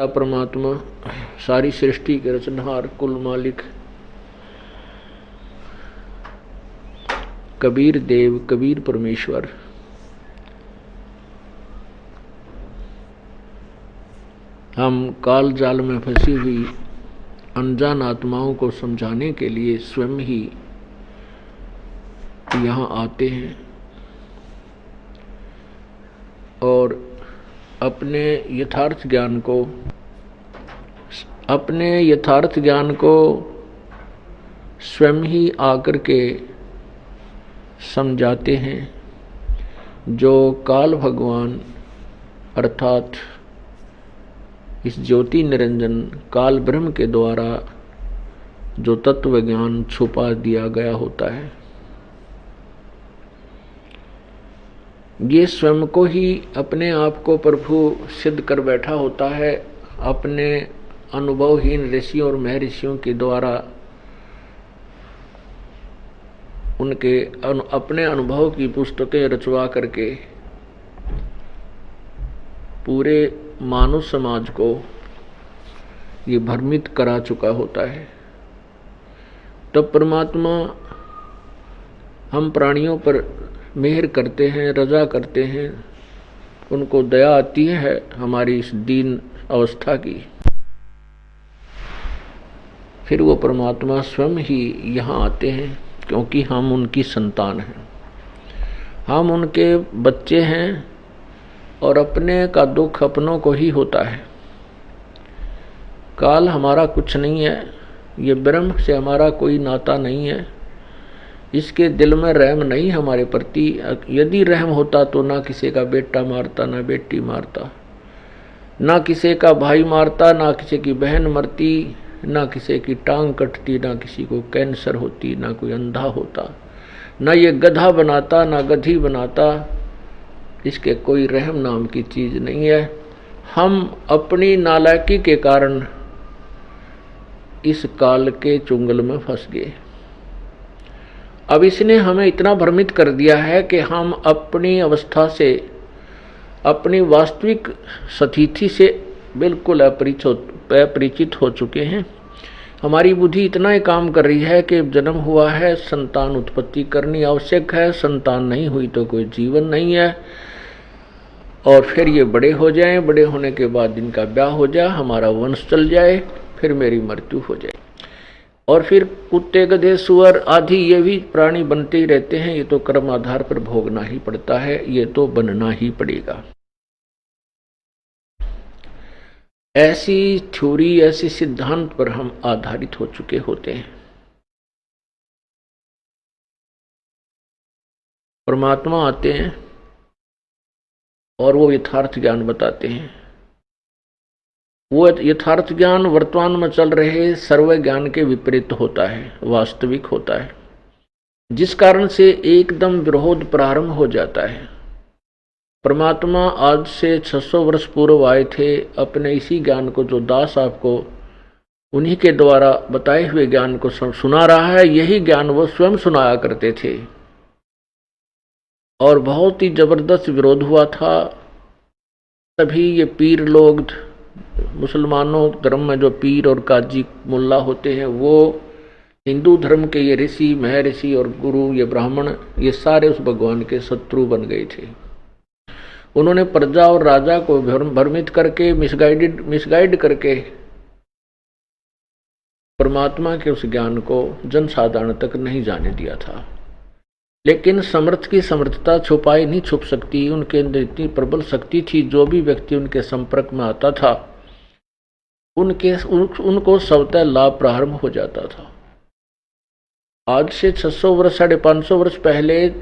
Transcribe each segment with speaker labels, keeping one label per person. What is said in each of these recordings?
Speaker 1: परमात्मा सारी सृष्टि के रचनहार कुल मालिक कबीर देव कबीर परमेश्वर हम काल जाल में फंसी हुई अनजान आत्माओं को समझाने के लिए स्वयं ही यहाँ आते हैं और अपने यथार्थ ज्ञान को स्वयं ही आकर के समझाते हैं। जो काल भगवान अर्थात इस ज्योति निरंजन काल ब्रह्म के द्वारा जो तत्व ज्ञान छुपा दिया गया होता है, ये स्वयं को ही अपने आप को प्रभु सिद्ध कर बैठा होता है। अपने अनुभवहीन ऋषियों और महर्षियों के द्वारा उनके अपने अनुभव की पुस्तकें रचवा करके पूरे मानव समाज को ये भ्रमित करा चुका होता है। तब परमात्मा हम प्राणियों पर मेहर करते हैं, रजा करते हैं, उनको दया आती है हमारी इस दीन अवस्था की। फिर वो परमात्मा स्वयं ही यहाँ आते हैं, क्योंकि हम उनकी संतान हैं, हम उनके बच्चे हैं और अपने का दुख अपनों को ही होता है। काल हमारा कुछ नहीं है, ये ब्रह्म से हमारा कोई नाता नहीं है, इसके दिल में रहम नहीं हमारे प्रति। यदि रहम होता तो ना किसी का बेटा मारता, ना बेटी मारता, ना किसी का भाई मारता, ना किसी की बहन मरती, ना किसी की टांग कटती, ना किसी को कैंसर होती, ना कोई अंधा होता, ना ये गधा बनाता, ना गधी बनाता। इसके कोई रहम नाम की चीज नहीं है। हम अपनी नालायकी के कारण इस काल के चुंगल में फंस गए। अब इसने हमें इतना भ्रमित कर दिया है कि हम अपनी अवस्था से, अपनी वास्तविक स्थिति से बिल्कुल अपरिचित हो चुके हैं। हमारी बुद्धि इतना ही काम कर रही है कि जन्म हुआ है, संतान उत्पत्ति करनी आवश्यक है, संतान नहीं हुई तो कोई जीवन नहीं है, और फिर ये बड़े हो जाएं, बड़े होने के बाद इनका ब्याह हो जाए, हमारा वंश चल जाए, फिर मेरी मृत्यु हो जाए, और फिर कुत्ते गधे सुअर आदि ये भी प्राणी बनते ही रहते हैं। ये तो कर्म आधार पर भोगना ही पड़ता है, ये तो बनना ही पड़ेगा। ऐसी थ्योरी, ऐसे सिद्धांत पर हम आधारित हो चुके होते हैं। परमात्मा आते हैं और वो यथार्थ ज्ञान बताते हैं। वो यथार्थ ज्ञान वर्तमान में चल रहे सर्व ज्ञान के विपरीत होता है, वास्तविक होता है, जिस कारण से एकदम विरोध प्रारंभ हो जाता है। परमात्मा आज से 600 वर्ष पूर्व आए थे, अपने इसी ज्ञान को, जो दास आपको उन्हीं के द्वारा बताए हुए ज्ञान को सुना रहा है, यही ज्ञान वो स्वयं सुनाया करते थे, और बहुत ही जबरदस्त विरोध हुआ था। तभी ये पीर लोग, मुसलमानों धर्म में जो पीर और काजी मुल्ला होते हैं, वो हिंदू धर्म के ये ऋषि महर्षि और गुरु, ये ब्राह्मण, ये सारे उस भगवान के शत्रु बन गए थे। उन्होंने प्रजा और राजा को भ्रमित करके, मिसगाइड करके परमात्मा के उस ज्ञान को जनसाधारण तक नहीं जाने दिया था। लेकिन समर्थ की समर्थता छुपाई नहीं छुप सकती। उनके अंदर इतनी प्रबल शक्ति थी, जो भी व्यक्ति उनके संपर्क में आता था उनको स्वतः लाभ प्रारंभ हो जाता था। आज से 600 वर्ष 550 वर्ष पहले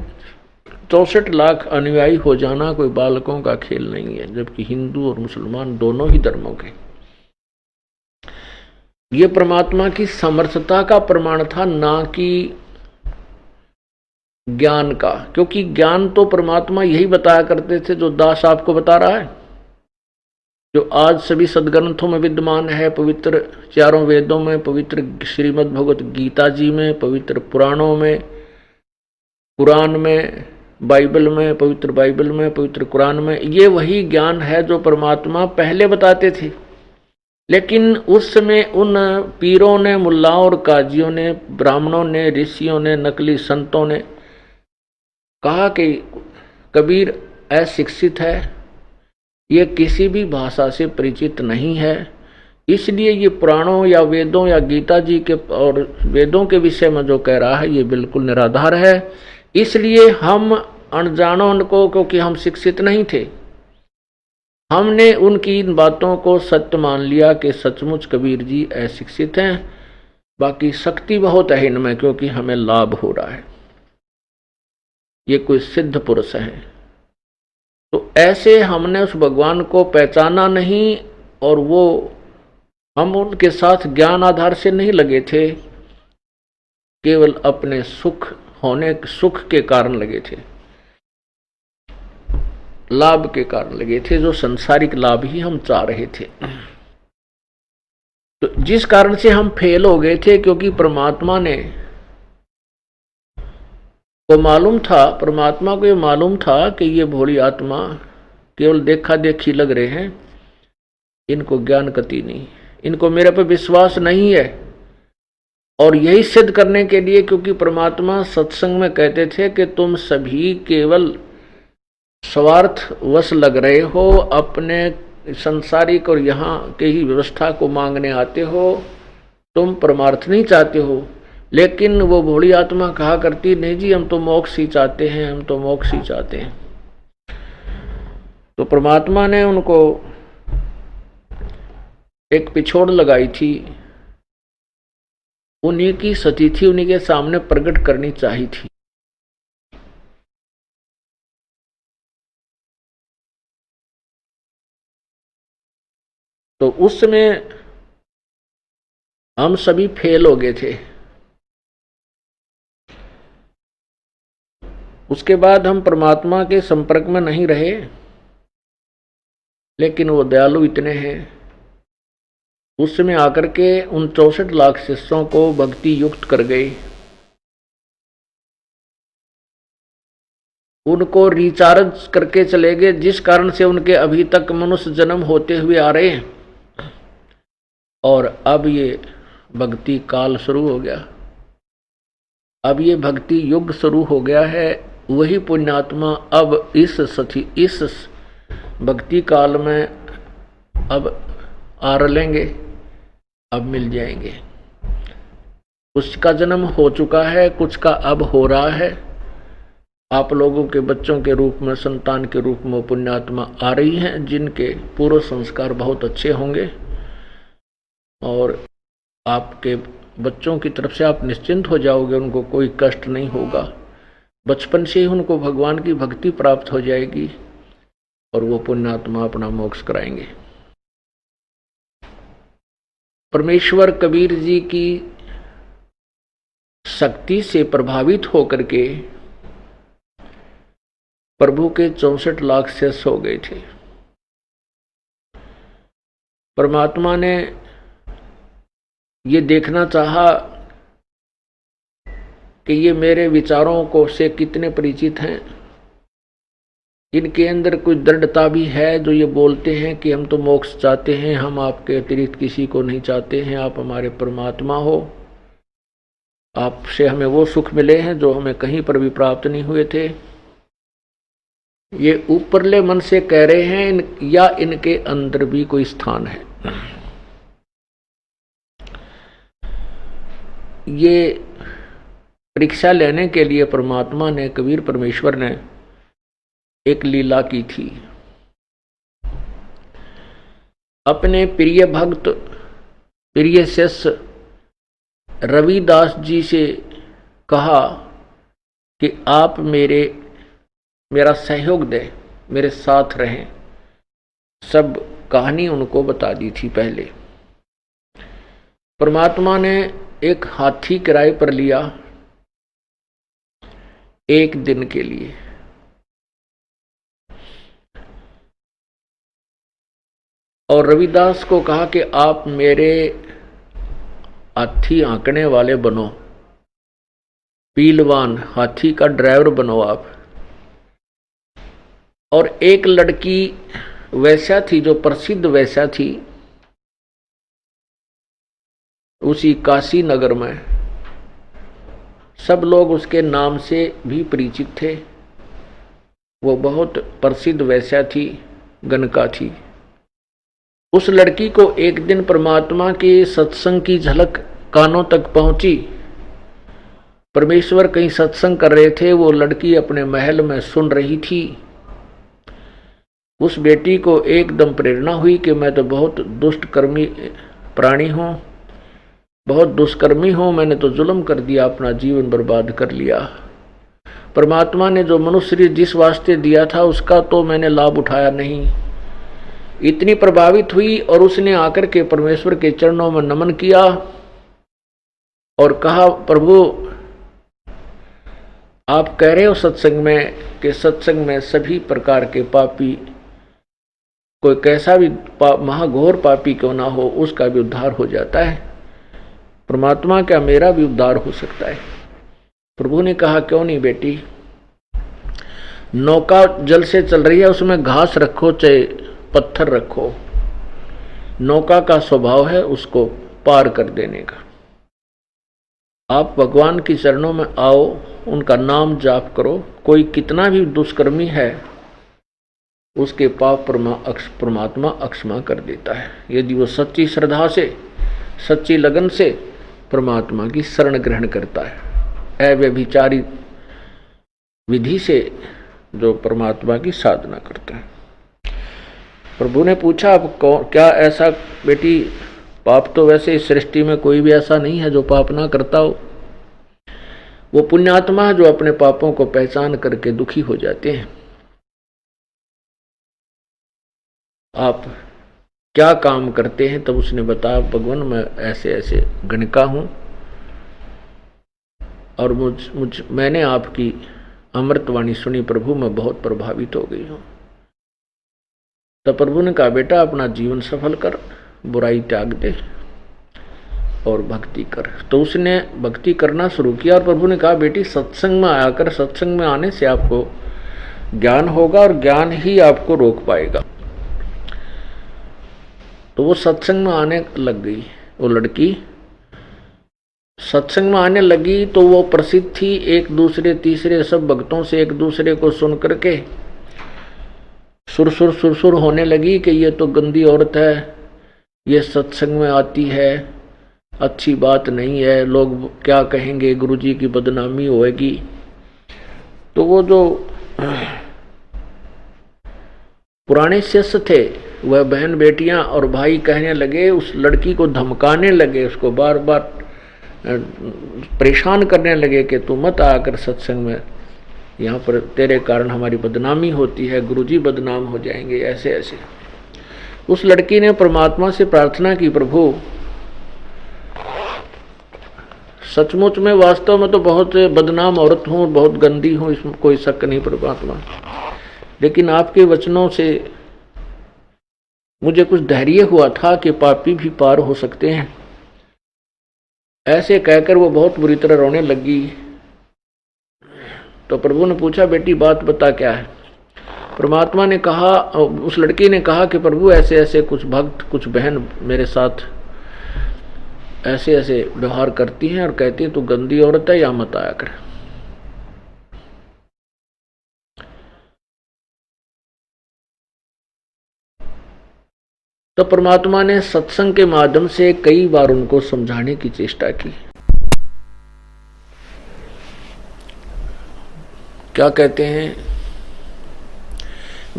Speaker 1: 64 लाख अनुयायी हो जाना कोई बालकों का खेल नहीं है, जबकि हिंदू और मुसलमान दोनों ही धर्मों के। ये परमात्मा की समर्थता का प्रमाण था, ना कि ज्ञान का, क्योंकि ज्ञान तो परमात्मा यही बताया करते थे जो दास आपको बता रहा है, जो आज सभी सदग्रंथों में विद्यमान है, पवित्र चारों वेदों में, पवित्र श्रीमद् भगवत गीता जी में, पवित्र पुराणों में, कुरान में, बाइबल में, पवित्र बाइबल में, पवित्र कुरान में। ये वही ज्ञान है जो परमात्मा पहले बताते थे। लेकिन उस समय उन पीरों ने, मुल्लाओं और काजियों ने, ब्राह्मणों ने, ऋषियों ने, नकली संतों ने कहा कि कबीर अशिक्षित है, ये किसी भी भाषा से परिचित नहीं है, इसलिए ये पुराणों या वेदों या गीता जी के और वेदों के विषय में जो कह रहा है ये बिल्कुल निराधार है। इसलिए हम अनजानों को, क्योंकि हम शिक्षित नहीं थे, हमने उनकी इन बातों को सत्य मान लिया कि सचमुच कबीर जी अशिक्षित हैं, बाकी शक्ति बहुत है इनमें, क्योंकि हमें लाभ हो रहा है, ये कोई सिद्ध पुरुष है। तो ऐसे हमने उस भगवान को पहचाना नहीं, और वो हम उनके साथ ज्ञान आधार से नहीं लगे थे, केवल अपने सुख के कारण लगे थे, लाभ के कारण लगे थे, जो संसारिक लाभ ही हम चाह रहे थे। तो जिस कारण से हम फेल हो गए थे, क्योंकि परमात्मा को ये मालूम था कि ये भोली आत्मा केवल देखा देखी लग रहे हैं, इनको ज्ञान गति नहीं, इनको मेरे पर विश्वास नहीं है। और यही सिद्ध करने के लिए, क्योंकि परमात्मा सत्संग में कहते थे कि तुम सभी केवल स्वार्थ वश लग रहे हो, अपने संसारिक और यहाँ के ही व्यवस्था को मांगने आते हो, तुम परमार्थ नहीं चाहते हो। लेकिन वो भोली आत्मा कहा करती, नहीं जी हम तो मोक्ष ही चाहते हैं, हम तो मोक्ष ही चाहते हैं। तो परमात्मा ने उनको एक पिछोड़ लगाई थी, उन्हीं की सती थी, उन्हीं के सामने प्रकट करनी चाहिए थी। तो उस समय हम सभी फेल हो गए थे। उसके बाद हम परमात्मा के संपर्क में नहीं रहे, लेकिन वो दयालु इतने हैं, उस समय आकर के उन 64 लाख शिष्यों को भक्ति युक्त कर गए, उनको रिचार्ज करके चले गए, जिस कारण से उनके अभी तक मनुष्य जन्म होते हुए आ रहे हैं। और अब ये भक्ति काल शुरू हो गया, अब ये भक्ति युग शुरू हो गया है। वही पुण्यात्मा अब इस भक्ति काल में अब आ रलेंगे, अब मिल जाएंगे। कुछ का जन्म हो चुका है, कुछ का अब हो रहा है। आप लोगों के बच्चों के रूप में, संतान के रूप में पुण्यात्मा आ रही हैं, जिनके पूर्व संस्कार बहुत अच्छे होंगे, और आपके बच्चों की तरफ से आप निश्चिंत हो जाओगे, उनको कोई कष्ट नहीं होगा। बचपन से ही उनको भगवान की भक्ति प्राप्त हो जाएगी, और वो पुण्यात्मा अपना मोक्ष कराएंगे। परमेश्वर कबीर जी की शक्ति से प्रभावित होकर के प्रभु के 64 लाख शिष्य हो गए थे। परमात्मा ने ये देखना चाहा कि ये मेरे विचारों को से कितने परिचित हैं, इनके अंदर कोई दृढ़ता भी है, जो ये बोलते हैं कि हम तो मोक्ष चाहते हैं, हम आपके अतिरिक्त किसी को नहीं चाहते हैं, आप हमारे परमात्मा हो, आपसे हमें वो सुख मिले हैं जो हमें कहीं पर भी प्राप्त नहीं हुए थे। ये ऊपरले मन से कह रहे हैं, या इनके अंदर भी कोई स्थान है। ये परीक्षा लेने के लिए परमात्मा ने, कबीर परमेश्वर ने एक लीला की थी। अपने प्रिय भक्त, प्रिय शिष्य रविदास जी से कहा कि आप मेरा सहयोग दें, मेरे साथ रहें। सब कहानी उनको बता दी थी पहले। परमात्मा ने एक हाथी किराए पर लिया 1 दिन के लिए। और रविदास को कहा कि आप मेरे हाथी आंकने वाले बनो, पीलवान, हाथी का ड्राइवर बनो आप। और एक लड़की वैश्या थी, जो प्रसिद्ध वैश्या थी, उसी काशी नगर में सब लोग उसके नाम से भी परिचित थे। वो बहुत प्रसिद्ध वैश्या थी, गणका थी। उस लड़की को एक दिन परमात्मा के सत्संग की झलक कानों तक पहुंची। परमेश्वर कहीं सत्संग कर रहे थे, वो लड़की अपने महल में सुन रही थी। उस बेटी को एकदम प्रेरणा हुई कि मैं तो बहुत दुष्टकर्मी प्राणी हूं, बहुत दुष्कर्मी हूं, मैंने तो जुल्म कर दिया, अपना जीवन बर्बाद कर लिया। परमात्मा ने जो मनुष्य शरीर जिस वास्ते दिया था उसका तो मैंने लाभ उठाया नहीं। इतनी प्रभावित हुई और उसने आकर के परमेश्वर के चरणों में नमन किया और कहा, प्रभु आप कह रहे हो सत्संग में कि सत्संग में सभी प्रकार के पापी, कोई कैसा भी महाघोर पापी क्यों ना हो, उसका भी उद्धार हो जाता है। परमात्मा, क्या मेरा भी उद्धार हो सकता है? प्रभु ने कहा, क्यों नहीं बेटी, नौका जल से चल रही है, उसमें घास रखो चाहे पत्थर रखो, नौका का स्वभाव है उसको पार कर देने का। आप भगवान की चरणों में आओ, उनका नाम जाप करो, कोई कितना भी दुष्कर्मी है उसके पाप परमात्मा अक्षमा कर देता है, यदि वो सच्ची श्रद्धा से, सच्ची लगन से परमात्मा की शरण ग्रहण करता है, अव्यभिचारी विधि से जो परमात्मा की साधना करता है। प्रभु ने पूछा, अब क्या ऐसा बेटी, पाप तो वैसे इस सृष्टि में कोई भी ऐसा नहीं है जो पाप ना करता हो। वो पुण्यात्मा है जो अपने पापों को पहचान करके दुखी हो जाते हैं। आप क्या काम करते हैं? तब उसने बताया, भगवान मैं ऐसे ऐसे गणिका हूं और मैंने आपकी अमृतवाणी सुनी प्रभु, मैं बहुत प्रभावित हो गई हूं। तब प्रभु ने कहा, बेटा अपना जीवन सफल कर, बुराई त्याग दे और भक्ति कर। तो उसने भक्ति करना शुरू किया और प्रभु ने कहा, बेटी सत्संग में आया कर, सत्संग में आने से आपको ज्ञान होगा और ज्ञान ही आपको रोक पाएगा। तो वो सत्संग में आने लग गई। वो लड़की सत्संग में आने लगी तो वो प्रसिद्ध थी, एक दूसरे तीसरे सब भक्तों से एक दूसरे को सुन करके सुरसुर होने लगी कि ये तो गंदी औरत है, ये सत्संग में आती है, अच्छी बात नहीं है, लोग क्या कहेंगे, गुरुजी की बदनामी होएगी। तो वो जो पुराने शिष्य थे, वह बहन बेटियां और भाई कहने लगे, उस लड़की को धमकाने लगे, उसको बार बार परेशान करने लगे कि तू मत आकर सत्संग में, यहाँ पर तेरे कारण हमारी बदनामी होती है, गुरुजी बदनाम हो जाएंगे, ऐसे ऐसे। उस लड़की ने परमात्मा से प्रार्थना की, प्रभु सचमुच में वास्तव में तो बहुत बदनाम औरत हूँ, बहुत गंदी हूँ, इसमें कोई शक नहीं परमात्मा, लेकिन आपके वचनों से मुझे कुछ धैर्य हुआ था कि पापी भी पार हो सकते हैं। ऐसे कहकर वो बहुत बुरी तरह रोने लगी। तो प्रभु ने पूछा, बेटी बात बता क्या है? परमात्मा ने कहा, उस लड़की ने कहा कि प्रभु ऐसे ऐसे कुछ भक्त, कुछ बहन मेरे साथ ऐसे ऐसे व्यवहार करती हैं और कहती है तू गंदी औरत है, या मत आया कर। तो परमात्मा ने सत्संग के माध्यम से कई बार उनको समझाने की चेष्टा की। क्या कहते हैं,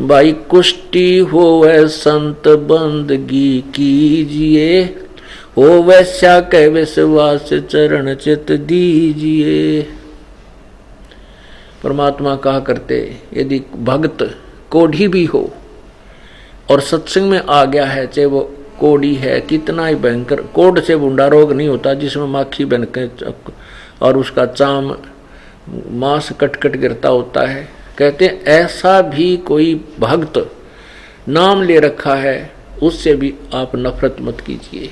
Speaker 1: भाई कुष्टी होवे संत बंदगी कीजिए, हो वैश्या के विश्वास चरण चित दीजिए। परमात्मा कहा करते, यदि भक्त कोढ़ी भी हो और सत्संग में आ गया है, चाहे वो कोढ़ी है, कितना ही भयंकर, कोढ़ से बूंदा रोग नहीं होता जिसमें माखी बन के और उसका चाम मांस कट कट गिरता होता है। कहते ऐसा भी कोई भक्त नाम ले रखा है, उससे भी आप नफरत मत कीजिए।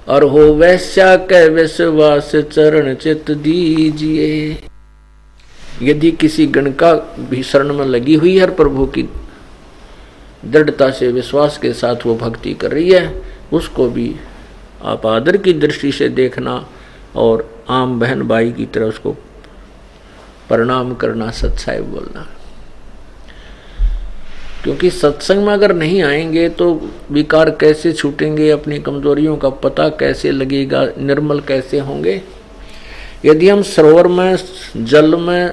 Speaker 1: और हो वैश्या के विश्वास चरण चित दीजिए। यदि किसी गणका भी शरण में लगी हुई है, प्रभु की दृढ़ता से विश्वास के साथ वो भक्ति कर रही है, उसको भी आप आदर की दृष्टि से देखना और आम बहन भाई की तरह उसको प्रणाम करना, सच्चाई बोलना। क्योंकि सत्संग में अगर नहीं आएंगे तो विकार कैसे छूटेंगे, अपनी कमजोरियों का पता कैसे लगेगा, निर्मल कैसे होंगे। यदि हम सरोवर में जल में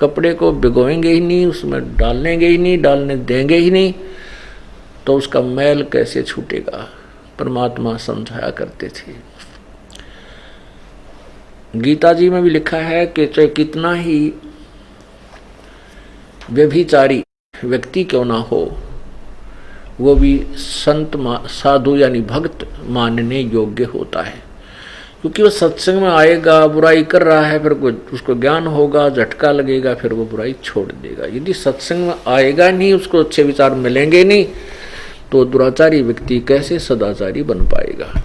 Speaker 1: कपड़े को भिगोएंगे ही नहीं, उसमें डालेंगे ही नहीं, डालने देंगे ही नहीं, तो उसका मैल कैसे छूटेगा। परमात्मा समझाया करते थे। गीता जी में भी लिखा है कि चाहे कितना ही व्यभिचारी व्यक्ति क्यों ना हो, वो भी संत साधु यानी भक्त मानने योग्य होता है। क्योंकि वो सत्संग में आएगा, बुराई कर रहा है, फिर उसको ज्ञान होगा, झटका लगेगा, फिर वो बुराई छोड़ देगा। यदि सत्संग में आएगा नहीं, उसको अच्छे विचार मिलेंगे नहीं, तो दुराचारी व्यक्ति कैसे सदाचारी बन पाएगा।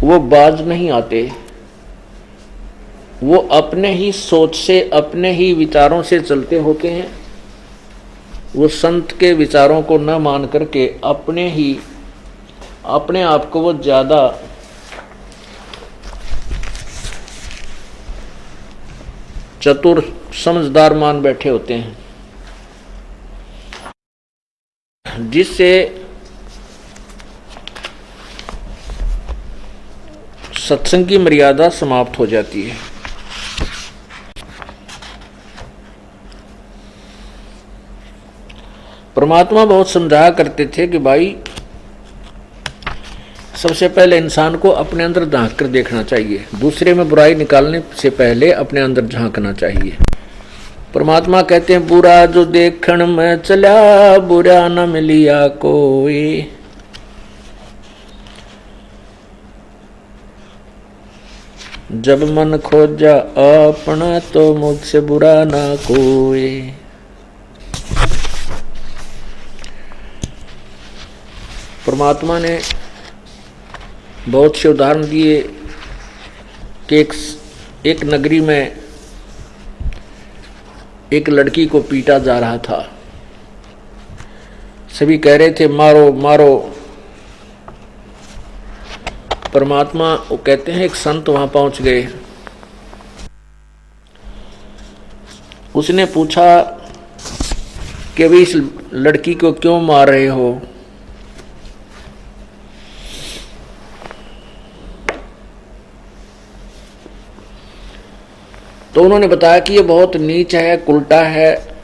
Speaker 1: वो बाज नहीं आते, वो अपने ही सोच से, अपने ही विचारों से चलते होते हैं। वो संत के विचारों को न मान करके अपने आप को वो ज्यादा चतुर समझदार मान बैठे होते हैं, जिससे सत्संग की मर्यादा समाप्त हो जाती है। परमात्मा बहुत समझाया करते थे कि भाई सबसे पहले इंसान को अपने अंदर झांक कर देखना चाहिए, दूसरे में बुराई निकालने से पहले अपने अंदर झांकना चाहिए। परमात्मा कहते हैं बुरा जो देखण में चला, बुरा न मिलिया कोई। जब मन खोजा अपना, तो मुझसे बुरा ना कोई। परमात्मा ने बहुत से उदाहरण दिए कि एक नगरी में एक लड़की को पीटा जा रहा था। सभी कह रहे थे मारो मारो। परमात्मा वो कहते हैं एक संत वहां पहुंच गए। उसने पूछा कि भाई इस लड़की को क्यों मार रहे हो। तो उन्होंने बताया कि ये बहुत नीच है, उल्टा है,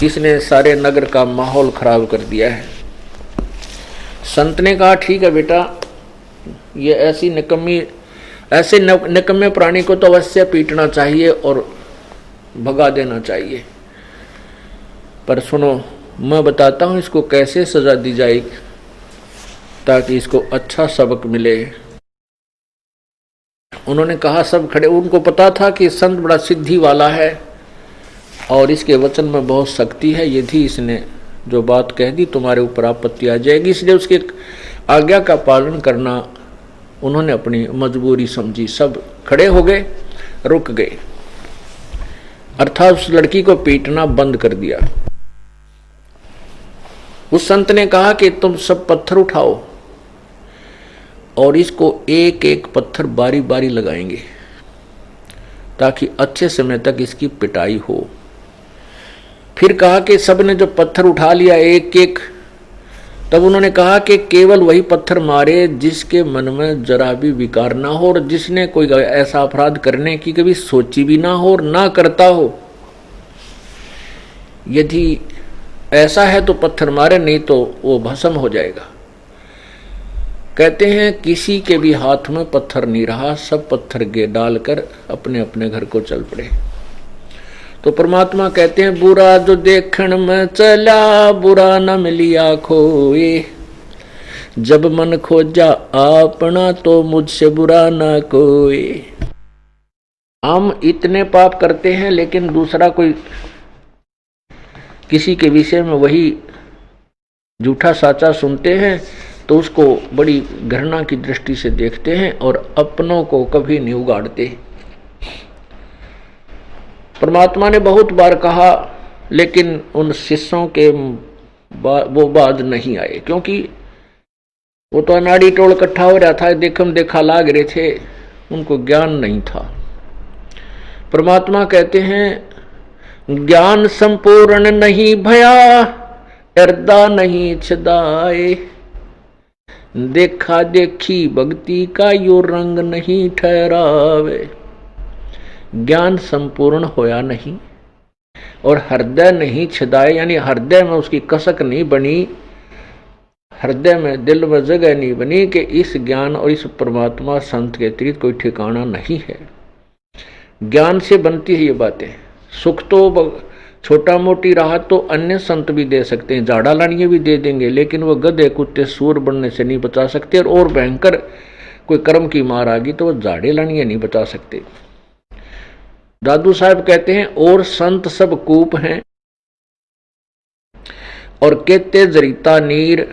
Speaker 1: इसने सारे नगर का माहौल खराब कर दिया है। संत ने कहा ठीक है बेटा, ये ऐसे निकम्मे प्राणी को तो अवश्य पीटना चाहिए और भगा देना चाहिए, पर सुनो मैं बताता हूं इसको कैसे सजा दी जाएगी ताकि इसको अच्छा सबक मिले। उन्होंने कहा, सब खड़े। उनको पता था कि संत बड़ा सिद्धि वाला है और इसके वचन में बहुत शक्ति है, यदि इसने जो बात कह दी तुम्हारे ऊपर आपत्ति आ जाएगी, इसलिए उसके आज्ञा का पालन करना उन्होंने अपनी मजबूरी समझी। सब खड़े हो गए, रुक गए, अर्थात उस लड़की को पीटना बंद कर दिया। उस संत ने कहा कि तुम सब पत्थर उठाओ और इसको एक एक पत्थर बारी बारी लगाएंगे ताकि अच्छे समय तक इसकी पिटाई हो। फिर कहा कि सबने जो पत्थर उठा लिया एक एक, तब उन्होंने कहा कि केवल वही पत्थर मारे जिसके मन में जरा भी विकार ना हो और जिसने कोई ऐसा अपराध करने की कभी सोची भी ना हो और ना करता हो। यदि ऐसा है तो पत्थर मारे, नहीं तो वो भस्म हो जाएगा। कहते हैं किसी के भी हाथ में पत्थर नहीं रहा, सब पत्थर गे डालकर अपने अपने घर को चल पड़े। तो परमात्मा कहते हैं बुरा जो देखण में चला, बुरा न मिलिया खोए। जब मन खोजा अपना, तो मुझसे बुरा न कोई। हम इतने पाप करते हैं लेकिन दूसरा कोई किसी के विषय में वही झूठा साचा सुनते हैं तो उसको बड़ी घृणा की दृष्टि से देखते हैं और अपनों को कभी नहीं उगाड़ते। परमात्मा ने बहुत बार कहा लेकिन उन शिष्यों के वो बाज नहीं आए, क्योंकि वो तो अनाड़ी टोल इकट्ठा हो रहा था, देखम देखा लाग रहे थे, उनको ज्ञान नहीं था। परमात्मा कहते हैं ज्ञान संपूर्ण नहीं भया, हृदय नहीं छदाए, देखा देखी भक्ति का यो रंग नहीं ठहरावे। ज्ञान संपूर्ण होया नहीं और हृदय नहीं छदाए, यानी हृदय में उसकी कसक नहीं बनी, हृदय में दिल में जगह नहीं बनी कि इस ज्ञान और इस परमात्मा संत के अतिरिक्त कोई ठिकाना नहीं है। ज्ञान से बनती है ये बातें। सुख तो छोटा मोटी राहत तो अन्य संत भी दे सकते हैं, झाड़ा लानिए भी दे देंगे, लेकिन वो गधे कुत्ते सूर बनने से नहीं बचा सकते। और भयंकर कोई कर्म की मार आ गई तो वो झाड़े लानिए नहीं बचा सकते। दादू साहब कहते हैं और संत सब कूप हैं और कहते जरीता नीर,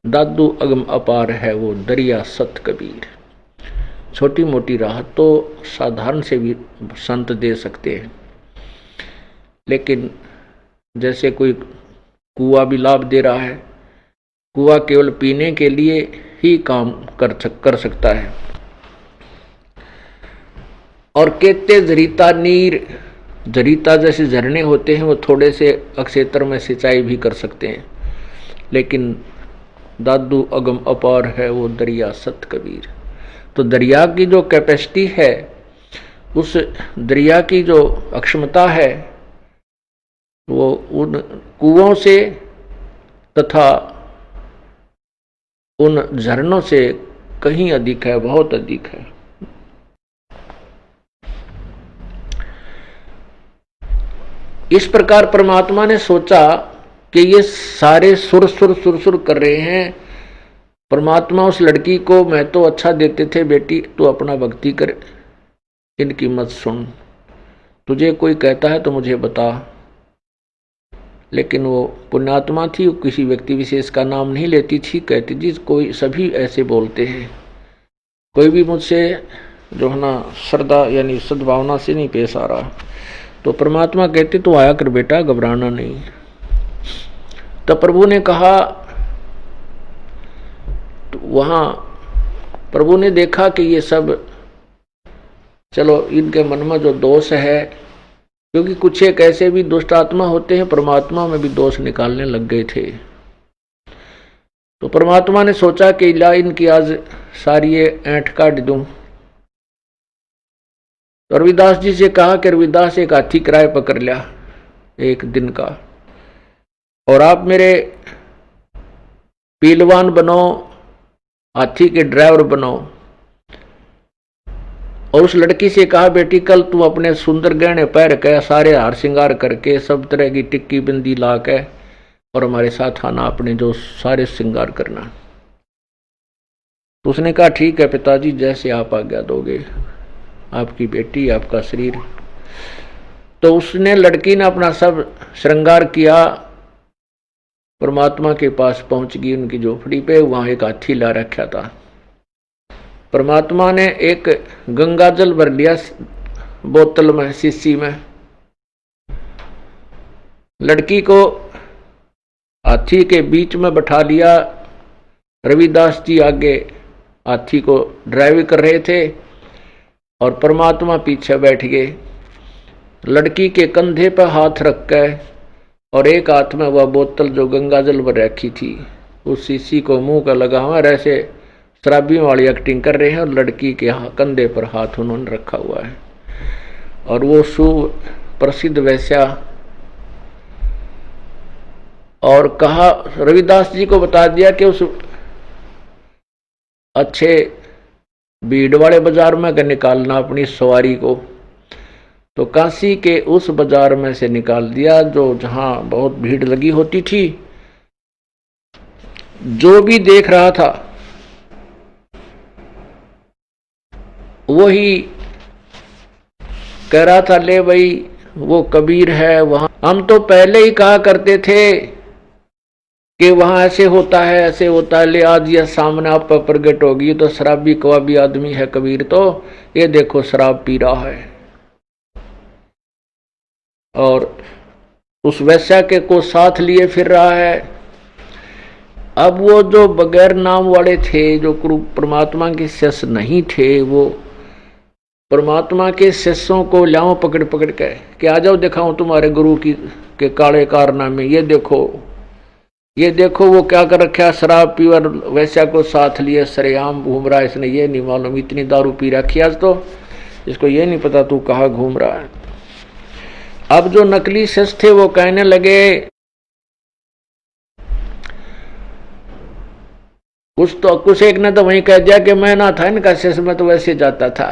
Speaker 1: दादू अगम अपार है वो दरिया सत कबीर। छोटी मोटी राहत तो साधारण से भी संत दे सकते हैं, लेकिन जैसे कोई कुआं भी लाभ दे रहा है, कुआं केवल पीने के लिए ही काम कर सकता है। और कहते जरीता नीर, जरीता जैसे झरने होते हैं वो थोड़े से अक्षेत्र में सिंचाई भी कर सकते हैं, लेकिन दादू अगम अपार है वो दरिया सत कबीर। तो दरिया की जो कैपेसिटी है, उस दरिया की जो अक्षमता है, वो उन कुओं से तथा उन झरनों से कहीं अधिक है, बहुत अधिक है। इस प्रकार परमात्मा ने सोचा कि ये सारे सुर कर रहे हैं। परमात्मा उस लड़की को मैं तो अच्छा देते थे, बेटी तू अपना भक्ति कर, इनकी मत सुन, तुझे कोई कहता है तो मुझे बता। लेकिन वो पुण्यात्मा थी, वो किसी व्यक्ति विशेष का नाम नहीं लेती थी, कहती थी कोई सभी ऐसे बोलते हैं, कोई भी मुझसे जो है ना श्रद्धा यानी सद्भावना से नहीं पेश आ रहा। तो परमात्मा कहते तो आया कर बेटा, घबराना नहीं। तो प्रभु ने कहा, तो वहां प्रभु ने देखा कि ये सब चलो इनके मन में जो दोष है, क्योंकि कुछ एक ऐसे भी दुष्ट आत्मा होते हैं परमात्मा में भी दोष निकालने लग गए थे। तो परमात्मा ने सोचा कि ला इनकी आज सारी ये ऐंठ काट दूं। तो रविदास जी से कहा कि रविदास एक हाथी किराए पकड़ लिया एक दिन का, और आप मेरे पीलवान बनो, हाथी के ड्राइवर बनो। और उस लड़की से कहा बेटी कल तू अपने सुंदर गहने पहन के, सारे हार श्रृंगार करके, सब तरह की टिक्की बिंदी ला के और हमारे साथ आना, अपने जो सारे श्रृंगार करना। तो उसने कहा ठीक है पिताजी, जैसे आप आज्ञा दोगे, आपकी बेटी आपका शरीर। तो उसने लड़की ने अपना सब श्रृंगार किया, परमात्मा के पास पहुंच गई उनकी झोपड़ी पे। वहां एक हाथी ला रखा था। परमात्मा ने एक गंगा जल भर लिया बोतल में, शीशी में, लड़की को हाथी के बीच में बैठा लिया। रविदास जी आगे हाथी को ड्राइव कर रहे थे और परमात्मा पीछे बैठ गए। लड़की के कंधे पर हाथ रख कर और एक हाथ में वह बोतल जो गंगा जल भर रखी थी, उस शीशी को मुंह का लगा हुआ, ऐसे शराबियों वाली एक्टिंग कर रहे हैं, और लड़की के कंधे पर हाथ उन्होंने रखा हुआ है। और वो सुप्रसिद्ध वैश्या, और कहा रविदास जी को बता दिया कि उस अच्छे भीड़ वाले बाजार में अगर निकालना अपनी सवारी को, तो काशी के उस बाजार में से निकाल दिया जो जहां बहुत भीड़ लगी होती थी। जो भी देख रहा था वही कह रहा था ले भाई वो कबीर है वहां, हम तो पहले ही कहा करते थे कि वहां ऐसे होता है ऐसे होता है, ले आज यह सामने आप पर प्रकट होगी। तो शराबी कवाबी आदमी है कबीर, तो ये देखो शराब पी रहा है। और उस वैश्या के को साथ लिए फिर रहा है। अब वो जो बगैर नाम वाले थे, जो परमात्मा के शिष्य नहीं थे, वो परमात्मा के शिष्यों को लाओ पकड़ पकड़ के कि आ जाओ दिखाऊं तुम्हारे गुरु की के काले कारनामे, ये देखो वो क्या कर रखा, शराब पीवर वैश्या को साथ लिए सरेआम घूम रहा है, इसने ये नहीं मालूम इतनी दारू पी रखी आज तो इसको ये नहीं पता तू कहाँ घूम रहा है। अब जो नकली शिष्य थे वो कहने लगे, कुछ एक ने तो वहीं कह दिया कि मैं ना था इनका शिष्य, मैं तो वैसे जाता था।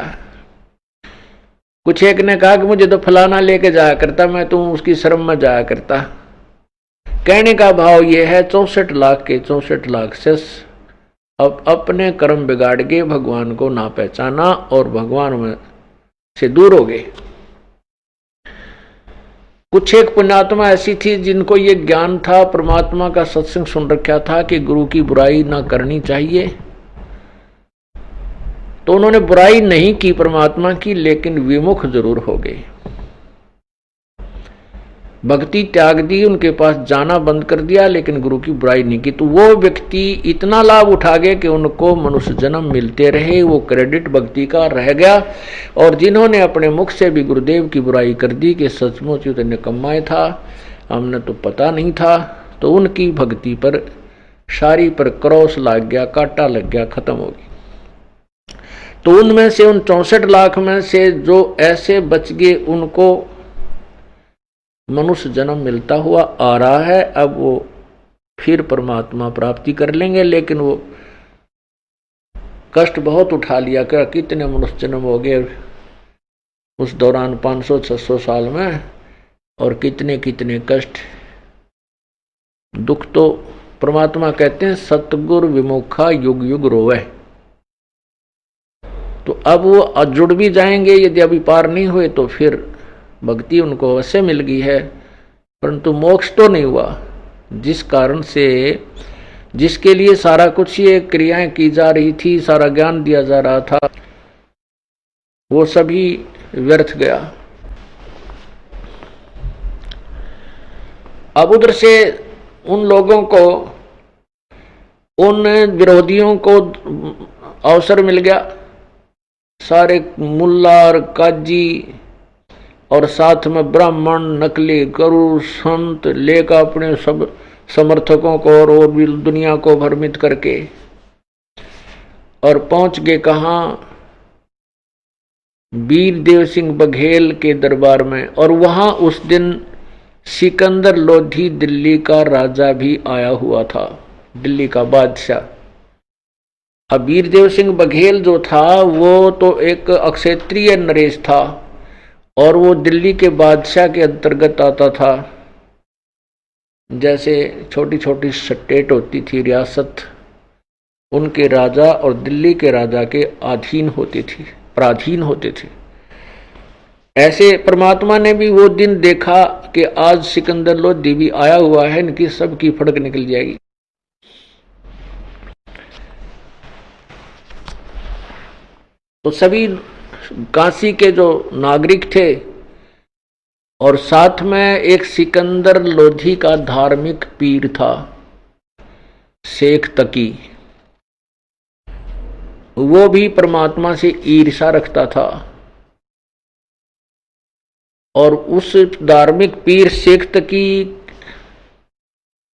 Speaker 1: कुछ एक ने कहा कि मुझे तो फलाना लेके जाया करता, मैं तो उसकी शर्म में जाया करता। कहने का भाव ये है 64 लाख के 64 लाख शिष्य अब अपने कर्म बिगाड़ के भगवान को ना पहचाना और भगवान में से दूर हो गए। कुछ एक पुण्यात्मा ऐसी थी जिनको ये ज्ञान था, परमात्मा का सत्संग सुन रखा था कि गुरु की बुराई ना करनी चाहिए, तो उन्होंने बुराई नहीं की परमात्मा की, लेकिन विमुख जरूर हो गए, भक्ति त्याग दी, उनके पास जाना बंद कर दिया, लेकिन गुरु की बुराई नहीं की। तो वो व्यक्ति इतना लाभ उठा गए कि उनको मनुष्य जन्म मिलते रहे, वो क्रेडिट भक्ति का रह गया। और जिन्होंने अपने मुख से भी गुरुदेव की बुराई कर दी कि सचमुच तो निकम्मा था, हमने तो पता नहीं था, तो उनकी भक्ति पर सारी पर क्रॉस लग गया, कांटा लग गया, खत्म हो गई। तो उनमें से उन 64 लाख में से जो ऐसे बच गए उनको मनुष्य जन्म मिलता हुआ आ रहा है। अब वो फिर परमात्मा प्राप्ति कर लेंगे, लेकिन वो कष्ट बहुत उठा लिया। क्या कितने मनुष्य जन्म हो गए उस दौरान 500-600 साल में, और कितने कितने कष्ट दुख। तो परमात्मा कहते हैं सतगुर विमुखा युग युग रोवे। तो अब वो जुड़ भी जाएंगे, यदि अभी पार नहीं हुए तो फिर भक्ति उनको अवश्य मिल गई है, परंतु मोक्ष तो नहीं हुआ। जिस कारण से जिसके लिए सारा कुछ ये क्रियाएं की जा रही थी, सारा ज्ञान दिया जा रहा था, वो सभी व्यर्थ गया। अब उधर से उन लोगों को, उन विरोधियों को अवसर मिल गया। सारे मुल्ला और काजी और साथ में ब्राह्मण, नकली गुरु, संत लेकर अपने सब समर्थकों को और भी दुनिया को भ्रमित करके और पहुंच गए कहाँ, वीर देव सिंह बघेल के दरबार में। और वहां उस दिन सिकंदर लोधी दिल्ली का राजा भी आया हुआ था, दिल्ली का बादशाह। अब वीर देव सिंह बघेल जो था वो तो एक अक्षत्रिय नरेश था और वो दिल्ली के बादशाह के अंतर्गत आता था। जैसे छोटी छोटी स्टेट होती थी, रियासत, उनके राजा और दिल्ली के राजा के अधीन होती थी, पराधीन होते थे। ऐसे परमात्मा ने भी वो दिन देखा कि आज सिकंदर लोधी भी आया हुआ है, इनकी सबकी फड़क निकल जाएगी। तो सभी काशी के जो नागरिक थे और साथ में एक सिकंदर लोधी का धार्मिक पीर था, शेख तकी, वो भी परमात्मा से ईर्ष्या रखता था। और उस धार्मिक पीर शेख तकी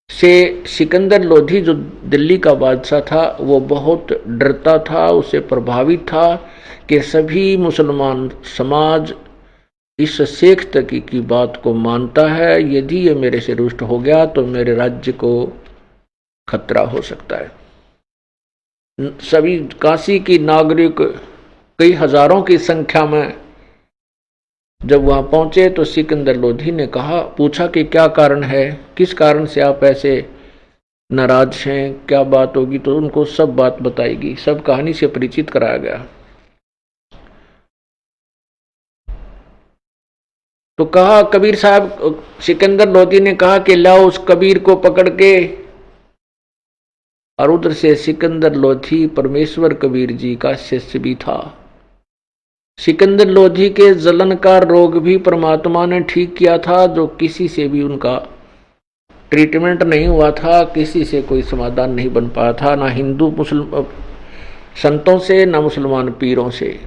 Speaker 1: से सिकंदर लोधी जो दिल्ली का बादशाह था वो बहुत डरता था, उससे प्रभावित था कि सभी मुसलमान समाज इस शेख तकी की बात को मानता है, यदि ये मेरे से रुष्ट हो गया तो मेरे राज्य को खतरा हो सकता है। सभी काशी की नागरिक कई हजारों की संख्या में जब वहां पहुंचे तो सिकंदर लोधी ने पूछा कि क्या कारण है, किस कारण से आप ऐसे नाराज हैं, क्या बात होगी। तो उनको सब बात बताएगी, सब कहानी से परिचित कराया गया। तो कहा कबीर साहब, सिकंदर लोधी ने कहा कि लाओ उस कबीर को पकड़ के। और उधर से सिकंदर लोधी परमेश्वर कबीर जी का शिष्य भी था। सिकंदर लोधी के जलन का रोग भी परमात्मा ने ठीक किया था, जो किसी से भी उनका ट्रीटमेंट नहीं हुआ था, किसी से कोई समाधान नहीं बन पाया था, ना हिंदू मुस्लिम संतों से, ना मुसलमान पीरों से।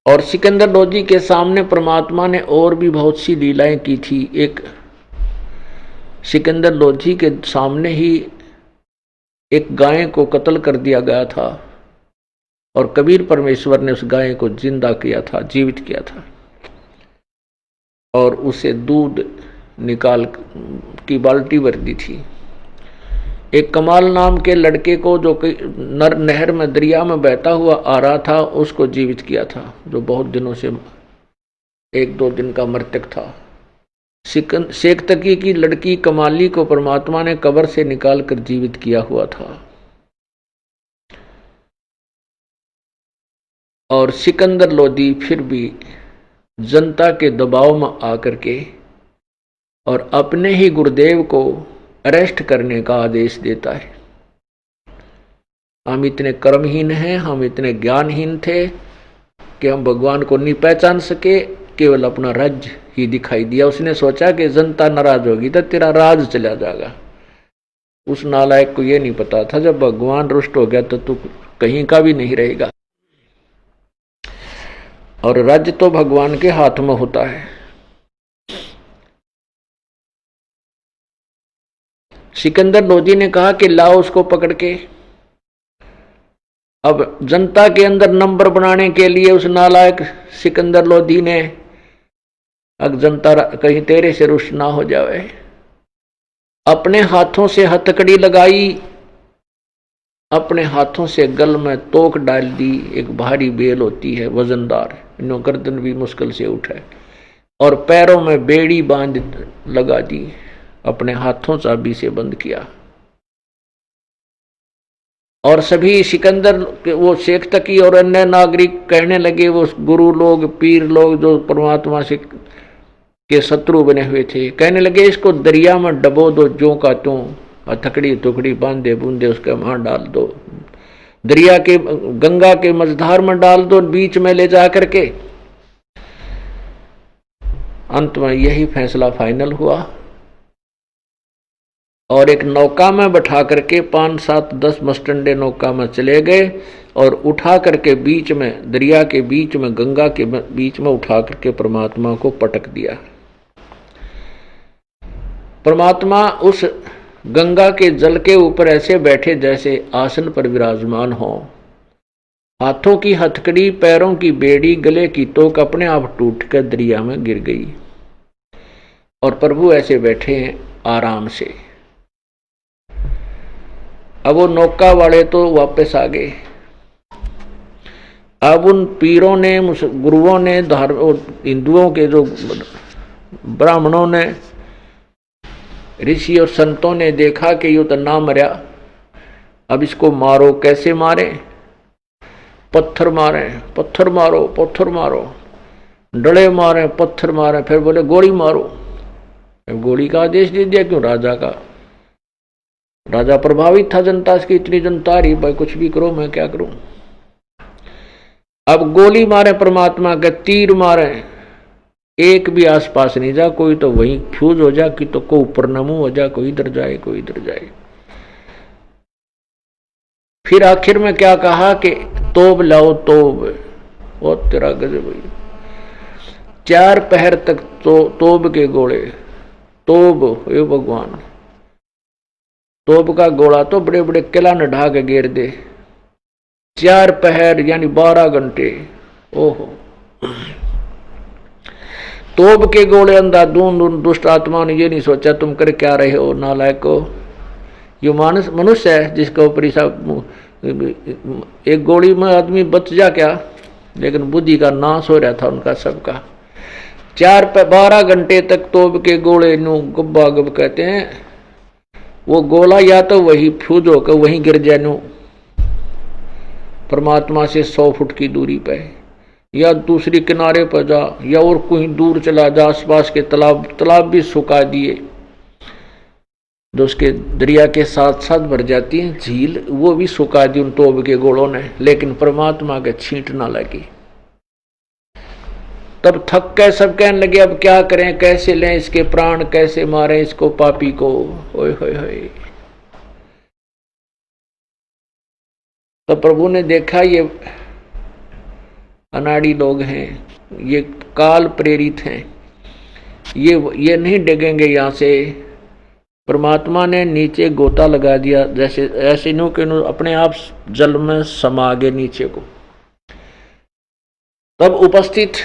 Speaker 1: और सिकंदर लोधी के सामने परमात्मा ने और भी बहुत सी लीलाएं की थी। एक सिकंदर लोधी के सामने ही एक गाय को कत्ल कर दिया गया था और कबीर परमेश्वर ने उस गाय को जिंदा किया था, जीवित किया था और उसे दूध निकाल की बाल्टी भर दी थी। एक कमाल नाम के लड़के को जो नहर में, दरिया में बहता हुआ आ रहा था, उसको जीवित किया था, जो बहुत दिनों से 1-2 दिन का मृतक था। शेख तकी की लड़की कमाली को परमात्मा ने कब्र से निकाल कर जीवित किया हुआ था। और सिकंदर लोधी फिर भी जनता के दबाव में आकर के और अपने ही गुरुदेव को अरेस्ट करने का आदेश देता है। हम इतने कर्महीन हैं, हम इतने ज्ञानहीन थे कि हम भगवान को नहीं पहचान सके, केवल अपना राज्य ही दिखाई दिया। उसने सोचा कि जनता नाराज होगी तो तेरा राज चला जाएगा। उस नालायक को यह नहीं पता था जब भगवान रुष्ट हो गया तो तू कहीं का भी नहीं रहेगा। और राज्य तो भगवान के हाथ में होता है। सिकंदर लोधी ने कहा कि लाओ उसको पकड़ के। अब जनता के अंदर नंबर बनाने के लिए उस नालायक सिकंदर लोधी ने, अब जनता कहीं तेरे से रुष्ट ना हो जाए, अपने हाथों से हथकड़ी लगाई, अपने हाथों से गल में तोक डाल दी। एक भारी बेल होती है वजनदार, इन्हों गर्दन भी मुश्किल से उठे, और पैरों में बेड़ी बांध लगा दी, अपने हाथों चाबी से बंद किया। और सभी सिकंदर वो शेख तकी और अन्य नागरिक कहने लगे, वो गुरु लोग, पीर लोग जो परमात्मा से के शत्रु बने हुए थे, कहने लगे इसको दरिया में डबो दो, ज्यों का त्यों, हथकड़ी टुकड़ी बांधे बूंदे उसके वहां डाल दो, दरिया के गंगा के मझधार में डाल दो, बीच में ले जा करके। अंत में यही फैसला फाइनल हुआ और एक नौका में बैठा करके 5, 7, 10 मस्टंडे नौका में चले गए और उठा करके बीच में, दरिया के बीच में, गंगा के बीच में उठा करके परमात्मा को पटक दिया। परमात्मा उस गंगा के जल के ऊपर ऐसे बैठे जैसे आसन पर विराजमान हो। हाथों की हथकड़ी, पैरों की बेड़ी, गले की तोक अपने आप टूट कर दरिया में गिर गई और प्रभु ऐसे बैठे हैं आराम से। अब वो नौका वाले तो वापस आ गए। अब उन पीरों ने, गुरुओं ने, हिंदुओं के जो ब्राह्मणों ने, ऋषि और संतों ने देखा कि ये तो ना मरा, अब इसको मारो। कैसे मारे? पत्थर मारे, पत्थर मारो, पत्थर मारो, डले मारे, पत्थर मारे, फिर बोले गोली मारो। गोली का आदेश दे दिया। क्यों? राजा का। राजा प्रभावित था जनता से, इतनी जनता रही, भाई कुछ भी करो, मैं क्या करूं। अब गोली मारे परमात्मा के, तीर मारे, एक भी आसपास नहीं जा, कोई तो वहीं फ्यूज हो जा, कि तो को ऊपर नमू हो जा, कोई इधर जाए, कोई इधर जाए। फिर आखिर में क्या कहा कि तोब लाओ, तोब। वो तेरा गजब। 4 पहर तक तोब के गोले, तोब, हे भगवान। तोब का गोला तो बड़े बड़े किला न ढा के घेर दे। 4 पहर यानी 12 घंटे। ओहो। तोब के गोले अंधाधुंध दुष्ट आत्मा ने ये नहीं सोचा तुम कर क्या रहे हो नालायक को। ये मानस मनुष्य है जिसके ऊपर एक गोली में आदमी बच जा क्या, लेकिन बुद्धि का नाश हो रहा था उनका सबका। 12 घंटे तक तोब के गोले नु गुब्बा गुब कहते हैं। वो गोला या तो वही फ्यूज होकर वहीं गिर जाए नु परमात्मा से 100 फुट की दूरी पे, या दूसरी किनारे पर जा, या और कहीं दूर चला जा। आसपास के तालाब भी सुखा दिए जो उसके दरिया के साथ साथ भर जाती हैं, झील, वो भी सुखा दी उन तोब के गोलों ने, लेकिन परमात्मा के छींट ना लगी। तब थक के सब कहने लगे अब क्या करें, कैसे लें इसके प्राण, कैसे मारें इसको पापी को। ओए होए होए। तो प्रभु ने देखा ये अनाड़ी लोग हैं, ये काल प्रेरित हैं, ये नहीं डिगेंगे यहां से। परमात्मा ने नीचे गोता लगा दिया, जैसे ऐसे नो के नो अपने आप जल में समा गए नीचे को। तब उपस्थित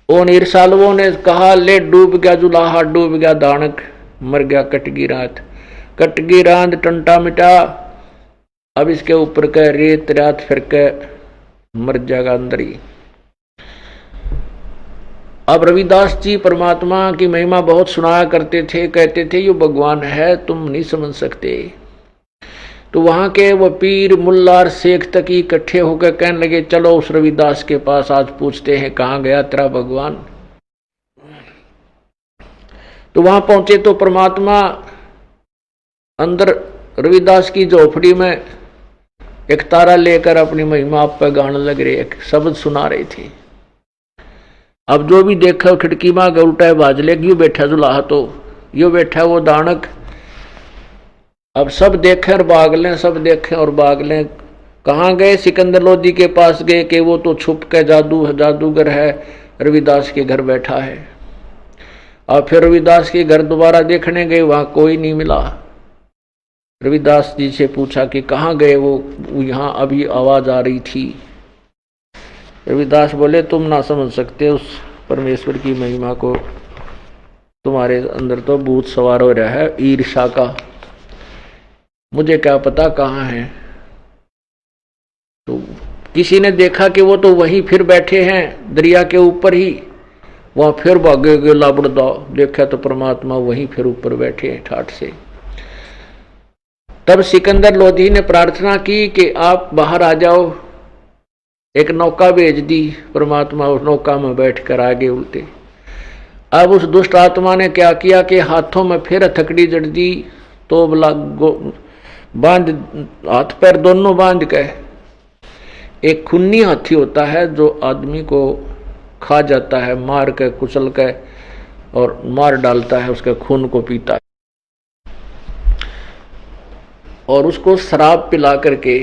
Speaker 1: उन ईर्षालुओं ने कहा, ले डूब गया जुलाहा, डूब गया दानक, मर गया कटगी रात, कटगी रात टंटा मिटा, अब इसके ऊपर का रेत रात फिर के मर जाएगा अंदर ही। अब रविदास जी परमात्मा की महिमा बहुत सुनाया करते थे, कहते थे ये भगवान है, तुम नहीं समझ सकते। तो वहां के वो पीर मुल्लार शेख तक इकट्ठे होकर कहने लगे, चलो उस रविदास के पास आज पूछते हैं कहां गया तेरा भगवान। तो वहां पहुंचे तो परमात्मा अंदर रविदास की झोपड़ी में एक तारा लेकर अपनी महिमा आप पे गाने लग रहे, एक शब्द सुना रहे थे। अब जो भी देखा खिड़की में उल्टा है बाजले, क्यों बैठा जुलाहा, तो यो बैठा वो दानक। अब सब देखें और भाग लें, सब देखें और भाग लें। कहाँ गए? सिकंदर लोधी के पास गए कि वो तो छुप के जादूगर है, रविदास के घर बैठा है। और फिर रविदास के घर दोबारा देखने गए, वहां कोई नहीं मिला। रविदास जी से पूछा कि कहाँ गए वो, यहाँ अभी आवाज आ रही थी। रविदास बोले, तुम ना समझ सकते उस परमेश्वर की महिमा को, तुम्हारे अंदर तो भूत सवार हो रहा है ईर्षा का, मुझे क्या पता कहाँ है। तो किसी ने देखा कि वो तो वहीं फिर बैठे हैं दरिया के ऊपर ही, वहां फिर भागे गए लाबड़दा, देखा तो परमात्मा वहीं फिर ऊपर बैठे हैं ठाठ से। तब सिकंदर लोधी ने प्रार्थना की कि आप बाहर आ जाओ। एक नौका भेज दी, परमात्मा उस नौका में बैठकर आगे उल्टे। अब उस दुष्ट आत्मा ने क्या किया कि हाथों में फिर हथकड़ी जड़ दी, तो बांध, हाथ पैर दोनों बांध के। एक खूनी हाथी होता है जो आदमी को खा जाता है, मार के कुचल के और मार डालता है, उसके खून को पीता है। और उसको शराब पिला करके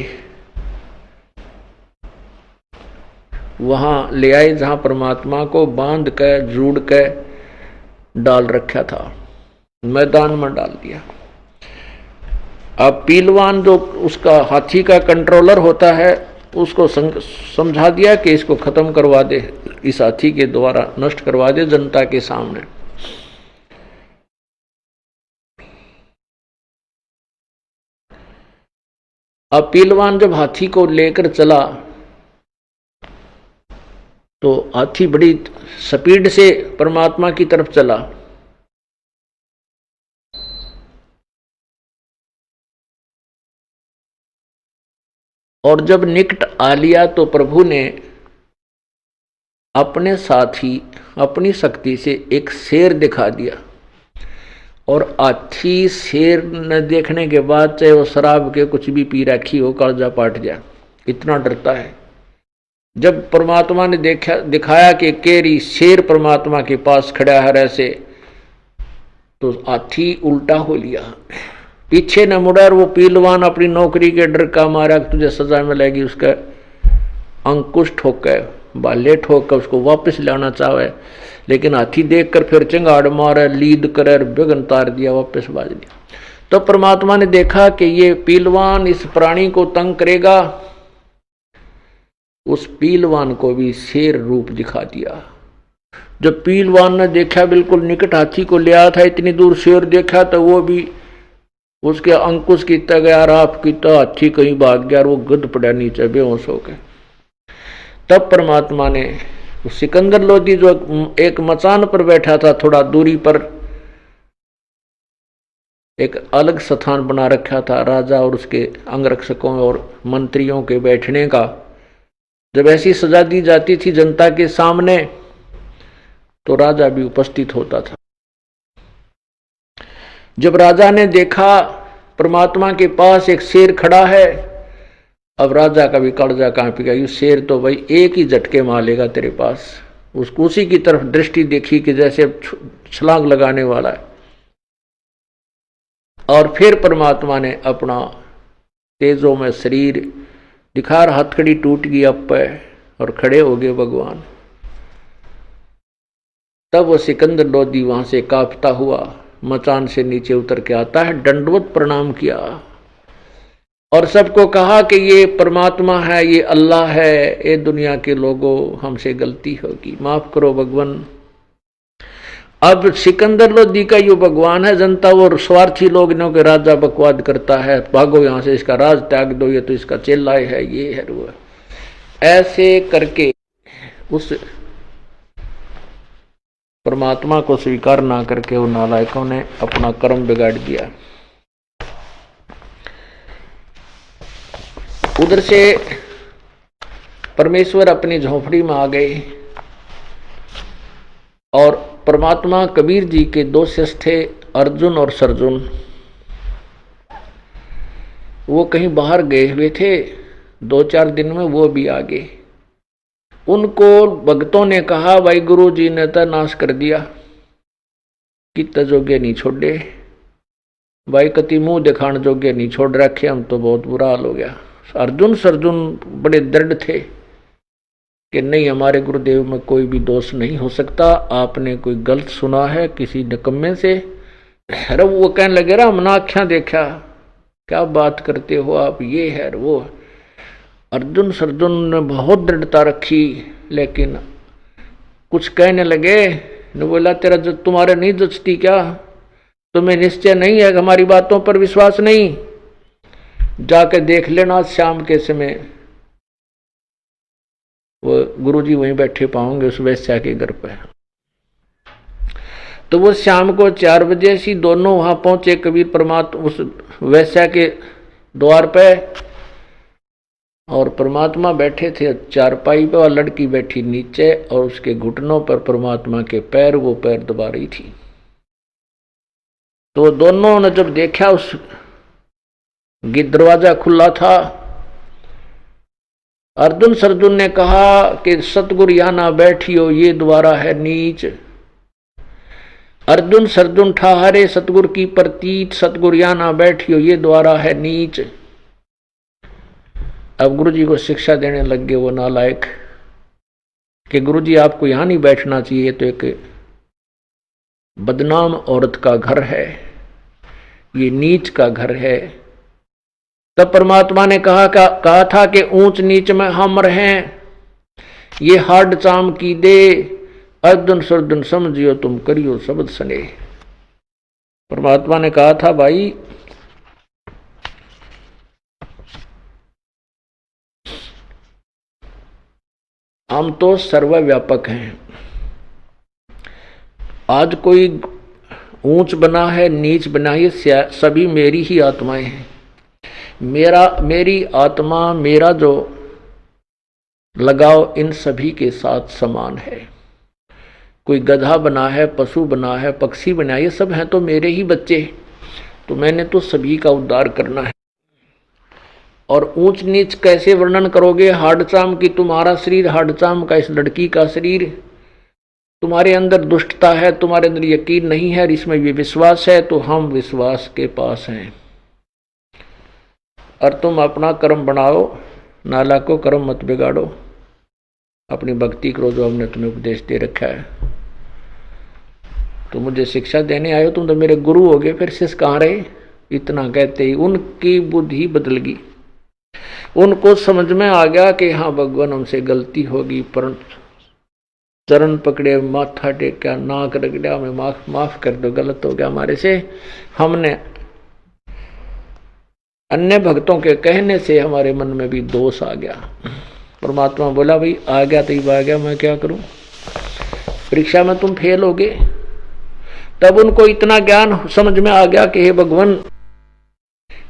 Speaker 1: वहां ले आए जहां परमात्मा को बांध के जूड़ के डाल रखा था, मैदान में डाल दिया। अब पीलवान जो उसका हाथी का कंट्रोलर होता है, उसको समझा दिया कि इसको खत्म करवा दे, इस हाथी के द्वारा नष्ट करवा दे जनता के सामने। अब पीलवान जब हाथी को लेकर चला तो हाथी बड़ी स्पीड से परमात्मा की तरफ चला। और जब निकट आ लिया तो प्रभु ने अपने साथ ही अपनी शक्ति से एक शेर दिखा दिया। और हाथी शेर न देखने के बाद चाहे वो शराब के कुछ भी पी रखी हो, कालजा पाट जाए, इतना डरता है। जब परमात्मा ने दिखाया कि केरी शेर परमात्मा के पास खड़ा है ऐसे, तो हाथी उल्टा हो लिया, पीछे न मुड़ा। वो पीलवान अपनी नौकरी के डर का मारा तुझे सजा मिलेगी, उसका अंकुश ठोक के बाले ठोक कर उसको वापस लाना चाहे, लेकिन हाथी देखकर फिर चिंगाड़ मारा, लीद कर बिगन तार दिया, वापस बाज दिया। तो परमात्मा ने देखा कि ये पीलवान इस प्राणी को तंग करेगा, उस पीलवान को भी शेर रूप दिखा दिया। जब पीलवान ने देखा बिल्कुल निकट हाथी को ले आया था, इतनी दूर शेर देखा, तो वो भी उसके अंकुश किया गया, राफ किया, हाथी कहीं भाग गया और वो गिद्ध पड़ा नीचे बेहोश हो गए। तब परमात्मा ने सिकंदर लोधी जो एक मचान पर बैठा था, थोड़ा दूरी पर एक अलग स्थान बना रखा था राजा और उसके अंगरक्षकों और मंत्रियों के बैठने का। जब ऐसी सजा दी जाती थी जनता के सामने, तो राजा भी उपस्थित होता था। जब राजा ने देखा परमात्मा के पास एक शेर खड़ा है, अब राजा का भी कड़जा कांप गया, ये शेर तो भाई एक ही झटके मार लेगा तेरे पास, उसको उसी की तरफ दृष्टि देखी कि जैसे छलांग लगाने वाला है। और फिर परमात्मा ने अपना तेजों में शरीर दिखा, हथकड़ी टूट गई अब पे और खड़े हो गए भगवान। तब वो सिकंदर लोधी वहां से कांपता हुआ मचान से नीचे उतर के आता है, दंडवत प्रणाम किया और सबको कहा कि ये परमात्मा है, ये अल्लाह है, ये दुनिया के लोगों हमसे गलती होगी, माफ करो भगवान। अब सिकंदर लोधी का यो भगवान है, जनता वो स्वार्थी लोग इन्हों के राजा बकवाद करता है, भागो यहां से, इसका राज त्याग दो, ये तो इसका चेला है, ये है वो। ऐसे करके उस परमात्मा को स्वीकार ना करके उन नालायकों ने अपना कर्म बिगाड़ दिया। उधर से परमेश्वर अपनी झोपड़ी में आ गए और परमात्मा कबीर जी के दो शिष्य थे, अर्जुन और सरजुन। वो कहीं बाहर गए हुए थे, 2-4 दिन में वो भी आ गए। उनको भक्तों ने कहा, भाई गुरु जी ने तो नाश कर दिया, कितना जोगे नहीं छोड़े, भाई कति मुंह दिखाने जोगे नहीं छोड़ रखे, हम तो बहुत बुरा हाल हो गया। अर्जुन सरजुन बड़े दृढ़ थे कि नहीं, हमारे गुरुदेव में कोई भी दोष नहीं हो सकता, आपने कोई गलत सुना है किसी निकम्मे से। अरे वो कहने लगे, रहा हमने आख्या देखा, क्या बात करते हो आप, ये है वो। अर्जुन सरजुन ने बहुत दृढ़ता रखी, लेकिन कुछ कहने लगे। ने बोला, तेरा जो तुम्हारे नहीं जचती क्या, तुम्हें निश्चय नहीं है, हमारी बातों पर विश्वास नहीं, जाके देख लेना शाम के समय वो गुरुजी वहीं बैठे पाओगे उस वैश्या के घर पे। तो वो शाम को 4 बजे से दोनों वहां पहुंचे, कबीर परमात्मा उस वैश्या के द्वार पे, और परमात्मा बैठे थे चारपाई पे और लड़की बैठी नीचे, और उसके घुटनों पर परमात्मा के पैर, वो पैर दबा रही थी। तो दोनों ने जब देखा, उस दरवाजा खुला था। अर्जुन सरजुन ने कहा कि सतगुरु यहां ना बैठियो, ये द्वारा है नीच। अर्जुन सरजुन ठहरे सतगुरु की प्रतीत, सतगुरु यहां ना बैठियो, ये द्वारा है नीच। अब गुरुजी को शिक्षा देने लग गए वो नालायक कि गुरुजी आपको यहां नहीं बैठना चाहिए, ये तो एक बदनाम औरत का घर है, ये नीच का घर है। तब परमात्मा ने कहा था कि ऊंच नीच में हम रहें, ये हाड चाम की दे, अर्जुन सरजुन समझियो तुम करियो शब्द सने। परमात्मा ने कहा था, भाई हम तो सर्वव्यापक हैं, आज कोई ऊंच बना है नीच बना है, सभी मेरी ही आत्माएं हैं। मेरी आत्मा, मेरा जो लगाव इन सभी के साथ समान है। कोई गधा बना है, पशु बना है, पक्षी बना है, ये सब हैं तो मेरे ही बच्चे, तो मैंने तो सभी का उद्धार करना है। और ऊंच नीच कैसे वर्णन करोगे, हाडचाम की तुम्हारा शरीर, हाडचाम का इस लड़की का शरीर, तुम्हारे अंदर दुष्टता है, तुम्हारे अंदर यकीन नहीं है, इसमें भी विश्वास है, तो हम विश्वास के पास हैं। और तुम अपना कर्म बनाओ, नाला को कर्म मत बिगाड़ो, अपनी भक्ति करो जो हमने तुम्हें उपदेश दे रखा है। तो मुझे शिक्षा देने आए हो, तुम तो मेरे गुरु हो गए, फिर शिष्य कहाँ रहे। इतना कहते ही उनकी बुद्धि बदल गई, उनको समझ में आ गया कि हाँ भगवान हमसे गलती होगी, पर चरण पकड़े, माथा टेका, नाक रगड़ा, हमें माफ कर दो, गलत हो गया हमारे से। हमने अन्य भक्तों के कहने से हमारे मन में भी दोष आ गया। परमात्मा बोला, भाई आ गया तो आ गया, मैं क्या करूं, परीक्षा में तुम फेल हो गए। तब उनको इतना ज्ञान समझ में आ गया कि हे भगवान,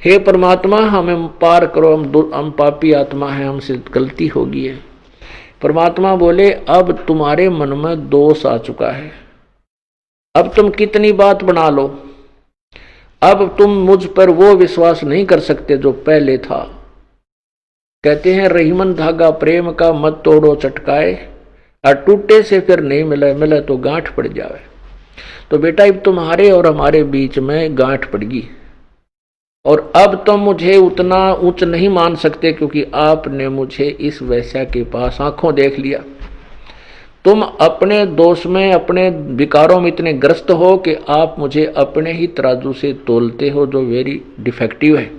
Speaker 1: हे परमात्मा, हमें पार करो, हम पापी आत्मा है, हमसे गलती हो गई है। परमात्मा बोले, अब तुम्हारे मन में दोष आ चुका है, अब तुम कितनी बात बना लो, अब तुम मुझ पर वो विश्वास नहीं कर सकते जो पहले था। कहते हैं, रहीमन धागा प्रेम का मत तोड़ो चटकाए, और टूटे से फिर नहीं मिले, मिले तो गांठ पड़ जावे। तो बेटा अब तुम्हारे और हमारे बीच में गांठ पड़गी, और अब तुम मुझे उतना उच्च नहीं मान सकते, क्योंकि आपने मुझे इस वैश्या के पास आंखों देख लिया। तुम अपने दोष में, अपने विकारों में इतने ग्रस्त हो कि आप मुझे अपने ही तराजू से तोलते हो, जो वेरी डिफेक्टिव है।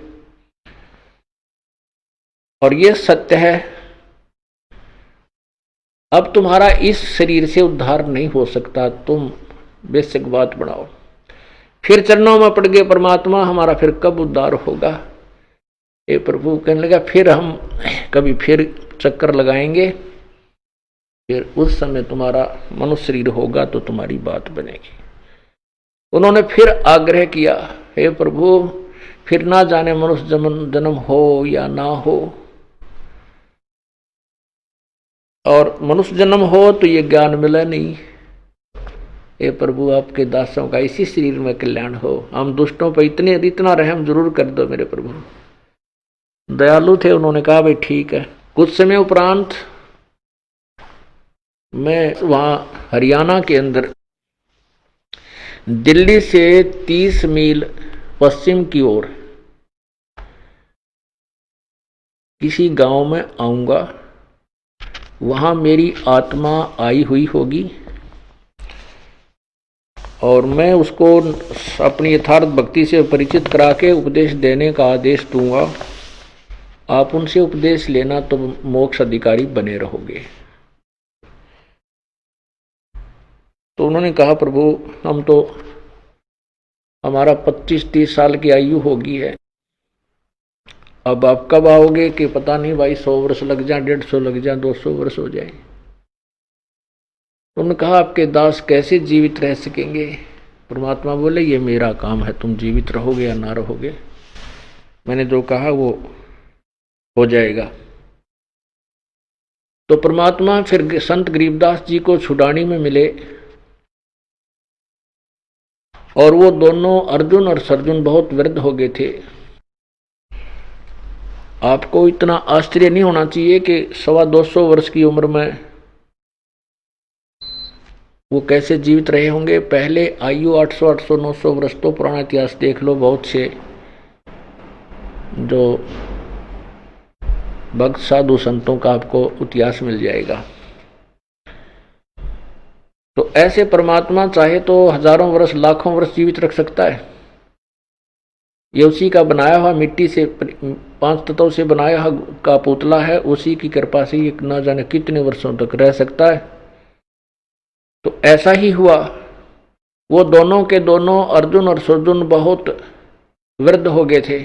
Speaker 1: और ये सत्य है। अब तुम्हारा इस शरीर से उद्धार नहीं हो सकता, तुम बेशक बात बढ़ाओ। फिर चरणों में पड़ गए परमात्मा, हमारा फिर कब उद्धार होगा? ये प्रभु कहने लगा फिर हम कभी फिर चक्कर लगाएंगे, फिर उस समय तुम्हारा मनुष्य शरीर होगा तो तुम्हारी बात बनेगी। उन्होंने फिर आग्रह किया, हे प्रभु फिर ना जाने मनुष्य जन्म हो या ना हो, और मनुष्य जन्म हो तो ये ज्ञान मिला नहीं। हे प्रभु आपके दासों का इसी शरीर में कल्याण हो, हम दुष्टों पर इतना रहम जरूर कर दो मेरे प्रभु। दयालु थे, उन्होंने कहा भाई ठीक है। कुछ समय उपरांत मैं वहां हरियाणा के अंदर दिल्ली से 30 मील पश्चिम की ओर किसी गांव में आऊंगा, वहां मेरी आत्मा आई हुई होगी और मैं उसको अपनी यथार्थ भक्ति से परिचित करा के उपदेश देने का आदेश दूंगा। आप उनसे उपदेश लेना तो मोक्ष अधिकारी बने रहोगे। तो उन्होंने कहा प्रभु हम तो, हमारा 25-30 साल की आयु होगी है, अब आप कब आओगे कि पता नहीं भाई, 100 वर्ष लग जाए, 150 लग जाए, 200 वर्ष हो जाए। उन्होंने कहा आपके दास कैसे जीवित रह सकेंगे? परमात्मा बोले ये मेरा काम है, तुम जीवित रहोगे या ना रहोगे, मैंने जो कहा वो हो जाएगा। तो परमात्मा फिर संत गरीबदास जी को छुड़ानी में मिले, और वो दोनों अर्जुन और सर्जुन बहुत वृद्ध हो गए थे। आपको इतना आश्चर्य नहीं होना चाहिए कि 225 वर्ष की उम्र में वो कैसे जीवित रहे होंगे। पहले आयु 800, 800, 900 वर्ष, तो पुराना इतिहास देख लो, बहुत से जो भक्त साधु संतों का आपको इतिहास मिल जाएगा। तो ऐसे परमात्मा चाहे तो हजारों वर्ष, लाखों वर्ष जीवित रख सकता है। ये उसी का बनाया हुआ, मिट्टी से 5 तत्वों से बनाया हुआ का पुतला है, उसी की कृपा से ये न जाने कितने वर्षों तक रह सकता है। तो ऐसा ही हुआ, वो दोनों के दोनों अर्जुन और सर्जुन बहुत वृद्ध हो गए थे।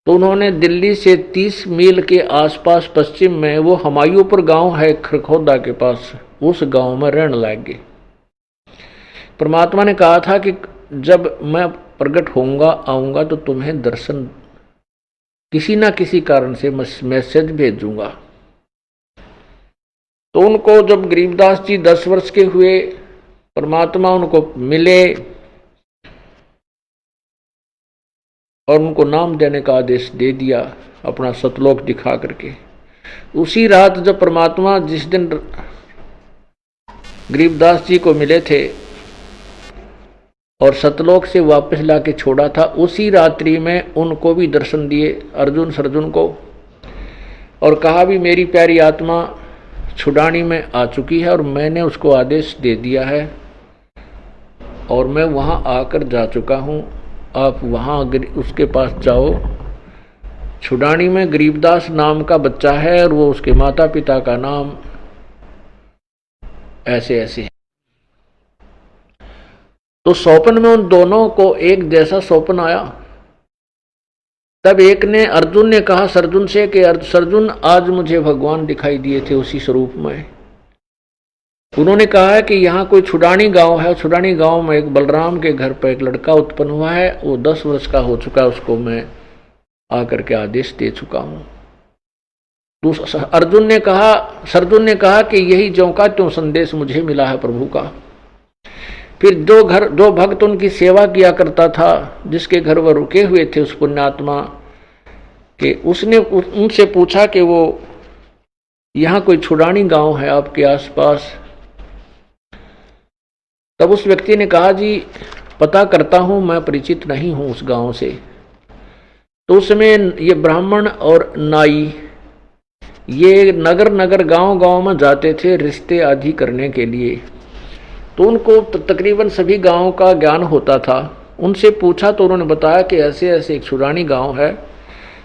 Speaker 1: तो उन्होंने दिल्ली से 30 मील के आसपास पश्चिम में, वो हमायूपुर गांव है खरखोदा के पास, उस गांव में रहने लग गए। परमात्मा ने कहा था कि जब मैं प्रकट होऊंगा, आऊंगा तो तुम्हें दर्शन किसी ना किसी कारण से मैसेज भेजूंगा। तो उनको जब गरीबदास जी 10 वर्ष के हुए, परमात्मा उनको मिले और उनको नाम देने का आदेश दे दिया, अपना सतलोक दिखा करके। उसी रात जब परमात्मा जिस दिन गरीबदास जी को मिले थे और सतलोक से वापस लाके छोड़ा था, उसी रात्रि में उनको भी दर्शन दिए अर्जुन सर्जुन को, और कहा भी मेरी प्यारी आत्मा छुड़ानी में आ चुकी है और मैंने उसको आदेश दे दिया है और मैं वहां आकर जा चुका हूं, आप वहां उसके पास जाओ। छुड़ानी में गरीबदास नाम का बच्चा है और वो उसके माता पिता का नाम ऐसे ऐसे है। तो स्वप्न में उन दोनों को एक जैसा स्वप्न आया। तब एक ने, अर्जुन ने कहा सर्जुन से कि सर्जुन आज मुझे भगवान दिखाई दिए थे उसी स्वरूप में। उन्होंने कहा है कि यहाँ कोई छुड़ानी गांव है, छुड़ानी गांव में एक बलराम के घर पर एक लड़का उत्पन्न हुआ है, वो 10 वर्ष का हो चुका है, उसको मैं आकर के आदेश दे चुका हूं। तो सर्जुन ने कहा कि यही ज्यों का त्यों संदेश मुझे मिला है प्रभु का। फिर दो भक्त उनकी सेवा किया करता था, जिसके घर वह रुके हुए थे, उस पुण्यात्मा के, उसने उनसे पूछा कि वो यहाँ कोई छुड़ानी गांव है आपके आसपास? तब उस व्यक्ति ने कहा, जी पता करता हूं, मैं परिचित नहीं हूं उस गांव से। तो उसमें ये ब्राह्मण और नाई ये नगर नगर गांव गांव में जाते थे रिश्ते आदि करने के लिए। तो उनको तकरीबन सभी गांवों का ज्ञान होता था। उनसे पूछा तो उन्होंने बताया कि ऐसे ऐसे एक छुड़ानी गांव है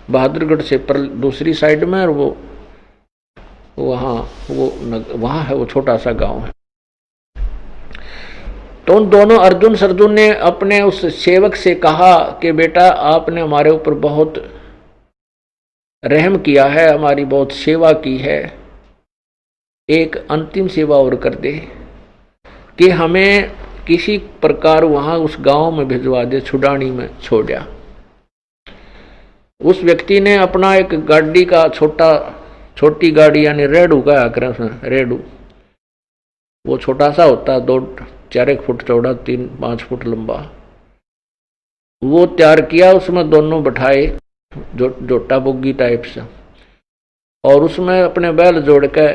Speaker 1: बहादुरगढ़ से पर दूसरी साइड में, और वो वहाँ है, वो छोटा सा गांव है। तो उन दोनों अर्जुन सरजुन ने अपने उस सेवक से कहा कि बेटा आपने हमारे ऊपर बहुत रहम किया है, हमारी बहुत सेवा की है, एक अंतिम सेवा और कर दे कि हमें किसी प्रकार वहां उस गांव में भिजवा दे, छुड़ानी में छोड़ा। उस व्यक्ति ने अपना एक गाड़ी का छोटी गाड़ी यानी रेडू का रेडू, वो छोटा सा होता है, 2-4 फुट चौड़ा, 3-5 फुट लंबा, वो तैयार किया। उसमें दोनों बैठाए जोटा बोगी टाइप से, और उसमें अपने बैल जोड़ के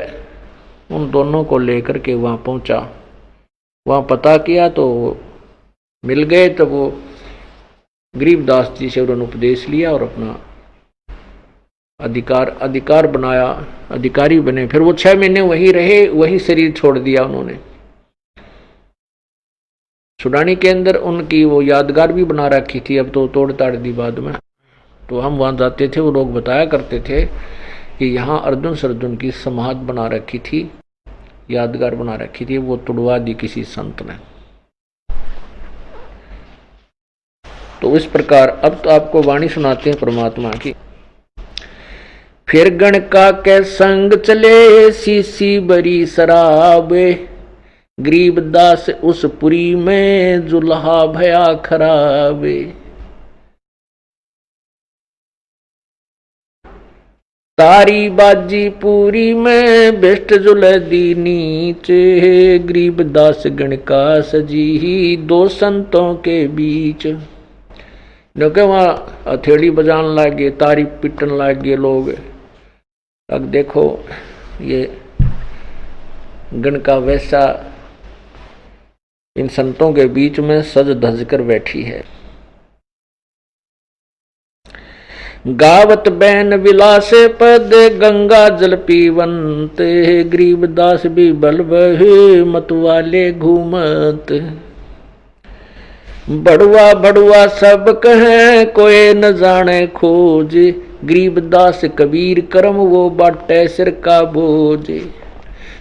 Speaker 1: उन दोनों को लेकर के वहां पहुंचा। वहां पता किया तो मिल गए। तो वो गरीबदास जी से उन्होंने उपदेश लिया और अपना अधिकार बनाया, अधिकारी बने। फिर वो 6 महीने वहीं रहे, वहीं शरीर छोड़ दिया उन्होंने। छुड़ानी के अंदर उनकी वो यादगार भी बना रखी थी, अब तो तोड़ ताड़ दी बाद में। तो हम वहां जाते थे, वो लोग बताया करते थे कि यहाँ अर्जुन सरजुन की समाधि बना रखी थी, यादगार बना रखी थी, वो तुड़वा दी किसी संत ने। तो इस प्रकार अब तो आपको वाणी सुनाते हैं परमात्मा की। फिर गणका के संग चले सीसी बरी शराबे, गरीबदास उस पुरी में जुल्हा भया खराबे। तारी बाजी पूरी में बेस्ट जुलदी नीचे, गरीबदास गणका सजी ही 2 संतों के बीच। क्योंकि वहां हथेली बजाने लगे, तारी पिटन लगे लोग। अब देखो ये गणका वैसा इन संतों के बीच में सज धज कर बैठी है। गावत बैन विलास पद गंगा जल पीवंत, गरीबदास भी बल बहे मतवाले घूमत। बड़ुआ बड़ुआ सब कहे कोई न जाने खोज, गरीबदास कबीर करम वो बाटे सिर का बोझ।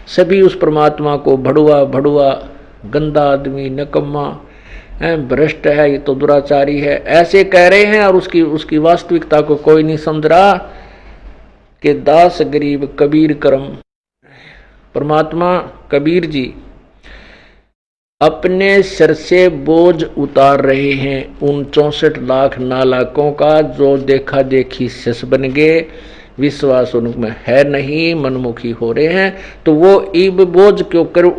Speaker 1: सभी उस परमात्मा को बड़ुआ बड़ुआ, गंदा आदमी, नकम्मा, भ्रष्ट है, ये तो दुराचारी है, ऐसे कह रहे हैं। और उसकी वास्तविकता को कोई नहीं समझ रहा कि दास गरीब कबीर करम। परमात्मा कबीर जी अपने सिर से बोझ उतार रहे हैं उन 64 लाख नालायकों का, जो देखा देखी शिष बन गए, विश्वास उनमें है नहीं, मनमुखी हो रहे हैं। तो वो ईब बोझ क्यों कर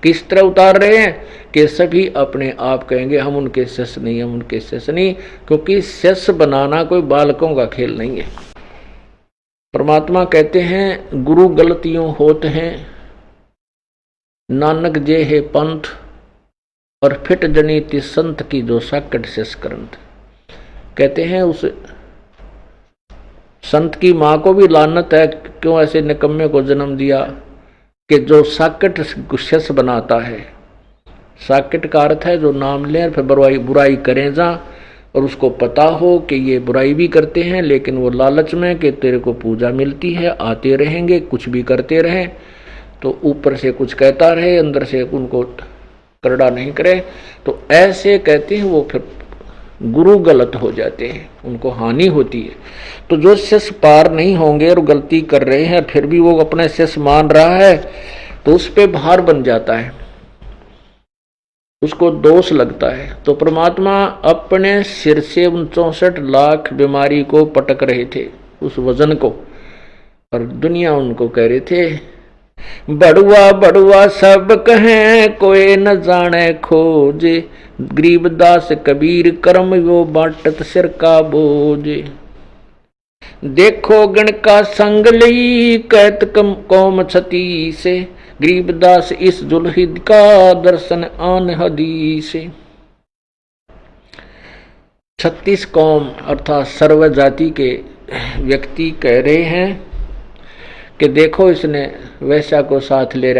Speaker 1: किस तरह उतार रहे हैं कि सभी अपने आप कहेंगे हम उनके शिष्य नहीं, हम उनके शिष्य नहीं, क्योंकि शिष्य बनाना कोई बालकों का खेल नहीं है। परमात्मा कहते हैं गुरु गलतियों होते हैं, नानक जे है पंथ, और फिट जनीति संत की जो साकट शिष करंत। कहते हैं उस संत की मां को भी लानत है, क्यों ऐसे निकम्मे को जन्म दिया कि जो साकट शिष्य बनाता है। साकट का अर्थ है जो नाम ले फिर बुराई करें जा, और उसको पता हो कि ये बुराई भी करते हैं, लेकिन वो लालच में कि तेरे को पूजा मिलती है, आते रहेंगे, कुछ भी करते रहें, तो ऊपर से कुछ कहता रहे, अंदर से उनको करड़ा नहीं करे। तो ऐसे कहते हैं वो फिर गुरु गलत हो जाते हैं, उनको हानि होती है। तो जो शिष्य पार नहीं होंगे और गलती कर रहे हैं, फिर भी वो अपने शिष्य मान रहा है, तो उस पे भार बन जाता है, उसको दोष लगता है। तो परमात्मा अपने सिर से उन 64 लाख बीमारी को पटक रहे थे, उस वजन को, और दुनिया उनको कह रहे थे बड़ुआ बड़ुआ सब कहें कोई न जाने खोज, गरीबदास कबीर करम वो बाटत सिर का बोझ। देखो गण का संग लई कैत कौम छती से, गरीबदास इस जुलहिद का दर्शन आन हदीस। 36 कौम अर्थात सर्व जाति के व्यक्ति कह रहे हैं कि देखो इसने वैश्या को साथ ले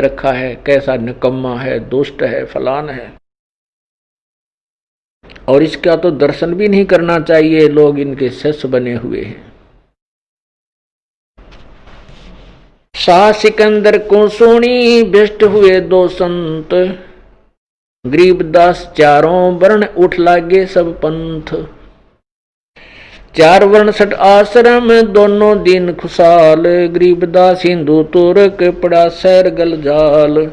Speaker 1: रखा है, कैसा निकम्मा है, दुष्ट है, फलान है, और इसका तो दर्शन भी नहीं करना चाहिए, लोग इनके शिष्य बने हुए हैं। शाह सिकंदर को सुनी भ्रष्ट हुए दो संत, गरीबदास चारों वर्ण उठ लागे सब पंथ। 4 वर्ण 6 आश्रम दोनों दिन खुशाल, गरीबदास हिंदू तुर्क पड़ा सैर गल जाल।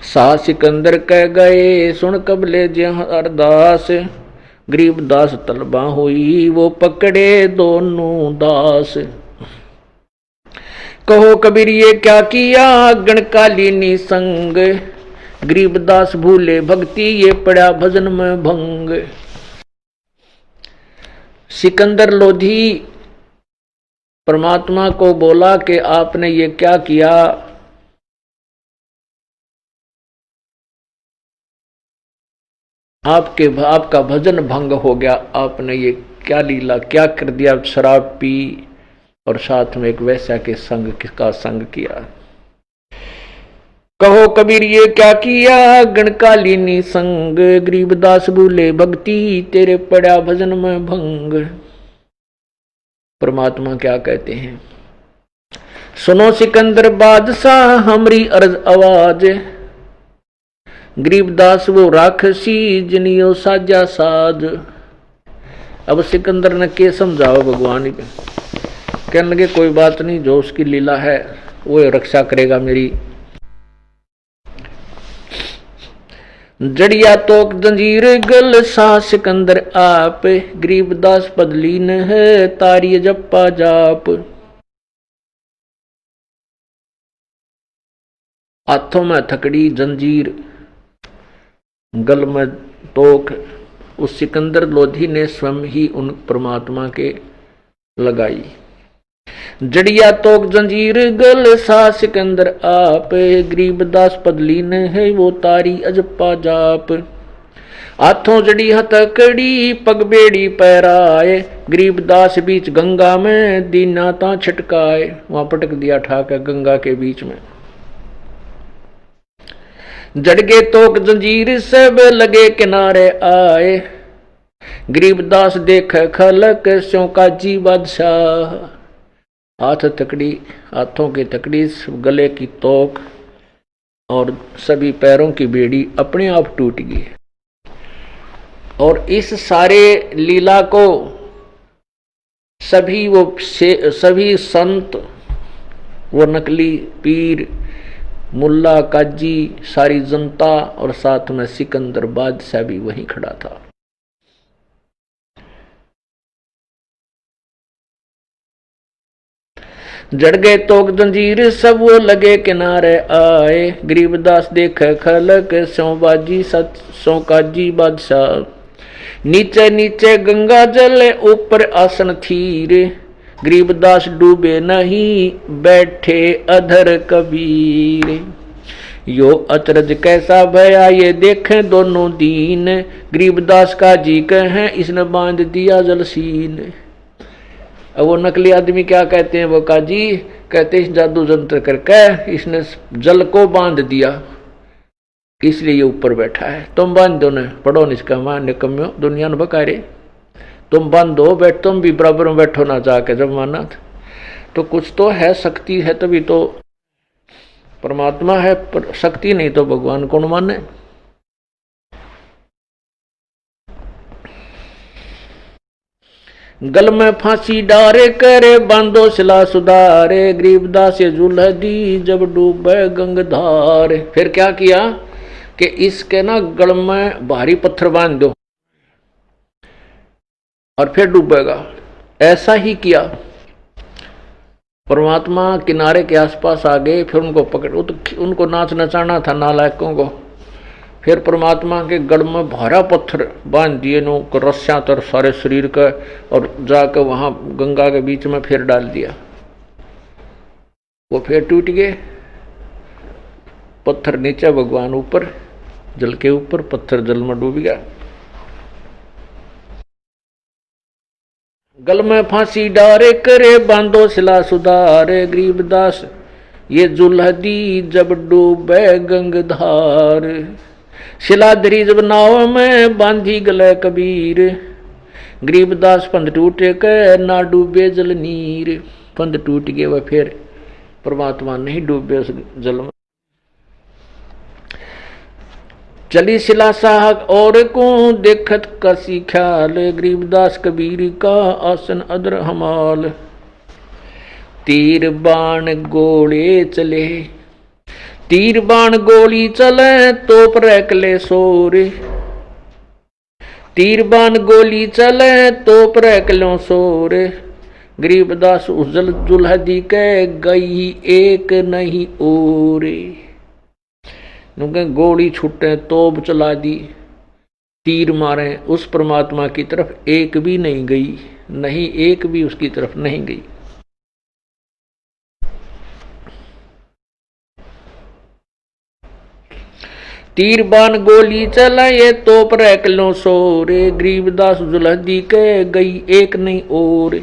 Speaker 1: शाह सिकंदर कह गए सुन कबले जहाँ अरदास, गरीबदास तलबा हुई वो पकड़े दोनों दास। कहो कबीर ये क्या किया गणकालीनी संग, गरीबदास भूले भक्ति ये पड़ा भजन में भंग। सिकंदर लोधी परमात्मा को बोला कि आपने ये क्या किया, आपका भजन भंग हो गया, आपने ये क्या लीला क्या कर दिया, शराब पी और साथ में एक वैश्या के संग का संग किया। कहो कबीर ये क्या किया गणकालीनी संग, गरीबदास भूले भक्ति तेरे पड़ा भजन में भंग। परमात्मा क्या कहते हैं, सुनो सिकंदर बादशाह हमरी अर्ज आवाज, गरीबदास वो राक्षसी जिनियो साजा साज। अब सिकंदर ने के समझाओ भगवान, कहने लगे कोई बात नहीं, जो उसकी लीला है वो रक्षा करेगा मेरी। जड़िया तोक जंजीर गल शाह सिकंदर आप, गरीबदास पदलीन है तारी जप्पा जाप। हाथों में थकड़ी जंजीर गल में तोक, उस सिकंदर लोधी ने स्वयं ही उन परमात्मा के लगाई। जड़िया तोक जंजीर गल शाह सिकंदर आप, गरीबदास पदलीन है वो तारी अजप्पा जाप। हाथों जड़ी हथकड़ी पग बेड़ी पैराए, गरीबदास बीच गंगा में दीना ता छिटकाए। वहां पटक दिया ठाकर गंगा के बीच में। जड़गे तोक जंजीर सब लगे किनारे आए, गरीबदास देख खलक स्यों का जी बादशाह। हाथ तकड़ी, हाथों की तकड़ी, गले की तोक और सभी पैरों की बेड़ी अपने आप टूट गई। और इस सारे लीला को सभी संत, वो नकली पीर, मुल्ला, काजी, सारी जनता और साथ में सिकंदर बादशाह भी वहीं खड़ा था। जड़ गए तोक जंजीर सब वो लगे किनारे आए, गरीबदास देख खलक स्यों बाजी सत स्यों काजी बादशाह। नीचे नीचे गंगा जल ऊपर आसन थीर, गरीबदास डूबे नहीं बैठे अधर कबीर। यो अचरज कैसा भया ये देखें दोनों दीन, गरीबदास का जी कहें इसने बांध दिया जलसीन। अब वो नकली आदमी क्या कहते हैं, वो काजी कहते इस जादू जंत्र करके इसने जल को बांध दिया, इसलिए ये ऊपर बैठा है। तुम बांध दो न, पढ़ो निष्का मान निकम्यो दुनिया न बकारे, तुम बंद हो बैठ, तुम भी बराबर में बैठो ना जाके। जब माना तो कुछ तो है, शक्ति है तभी तो परमात्मा है, पर शक्ति नहीं तो भगवान कौन माने। गल में फांसी डारे करे बांधो सिला सुधारे, गरीबदास ये जुल्ह दी जब डूबे गंगधार। फिर क्या किया कि इसके ना गल में भारी पत्थर बांध दो और फिर डूबेगा। ऐसा ही किया। परमात्मा किनारे के आसपास आ गए, फिर उनको पकड़, उनको नाच नचाना था नालायकों को, फिर परमात्मा के गढ़ में भारा पत्थर बांध दिए नो रस्सियां तर सारे शरीर का, और जाकर वहां गंगा के बीच में फिर डाल दिया। वो फिर टूट गए, पत्थर नीचे, भगवान ऊपर, जल के ऊपर, पत्थर जल में डूब गया। गल में फांसी डारे करे बांधो सिला सुधारे, गरीबदास ये जुल्हदी जब डूबे गंगधार। शिला धरी जब नाव में बांधी गले कबीर, गरीबदास पंध टूटे के ना डूबे जल नीर। पंध टूट गए वह फिर परमात्मा नहीं डूबे उस जल में। चली शिला साहक और को देखत कसी ख्याल, गरीबदास कबीर का आसन अदर हमाल। तीर बाण गोले चले, तीर बाण गोली चले तोप रैकले सोरे। तीर बाण गोली चले तोप रैकलो सोरे, गरीबदास उजल जुल्हदी के गई एक नहीं ओरे। गोली छुटे, तोप चला दी, तीर मारे, उस परमात्मा की तरफ एक भी नहीं गई, नहीं एक भी उसकी तरफ नहीं गई। तीर बाण गोली चला ये तोप रैकलो सोरे, गरीबदास जुल्हदी के गई एक नहीं ओर।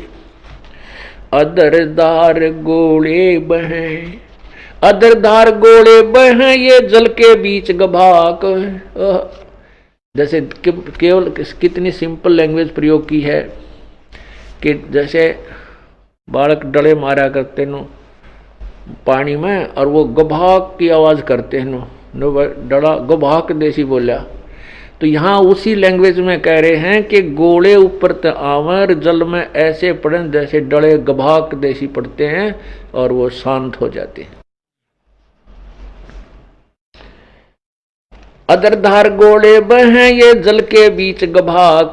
Speaker 1: अदरदार गोले बहे, अदरदार गोले बहे ये जल के बीच गभाक। जैसे केवल कितनी सिंपल लैंग्वेज प्रयोग की है कि जैसे बालक डले मारा करते नो पानी में, और वो गभाक की आवाज करते हैं नो डला गभाक देसी बोला। तो यहाँ उसी लैंग्वेज में कह रहे हैं कि गोले ऊपर त आवर जल में ऐसे पड़े जैसे डले गभाक देसी पड़ते हैं, और वो शांत हो जाते हैं। अदरधार गोले बहे ये जल के बीच गभाक,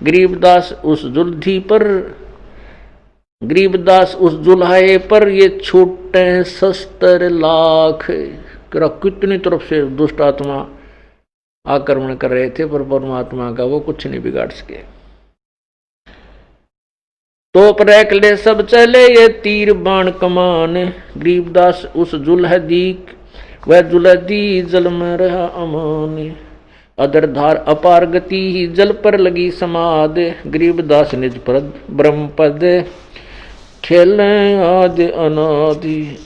Speaker 1: गरीबदास उस जुल्धी पर, गरीबदास उस जुल्हाए पर ये छूटे शस्त्र लाख। कितनी तरफ से दुष्ट आत्मा आक्रमण कर रहे थे, पर परमात्मा का वो कुछ नहीं बिगाड़ सके। तोप रैकले सब चले ये तीर बाण कमान, गरीबदास उस जुल्हदी वह जुल्हदी जल में रहा अमान। अदरधार अपार गति जल पर लगी समाद, गरीबदास निज पद ब्रह्म पद खेले आदि अनादि।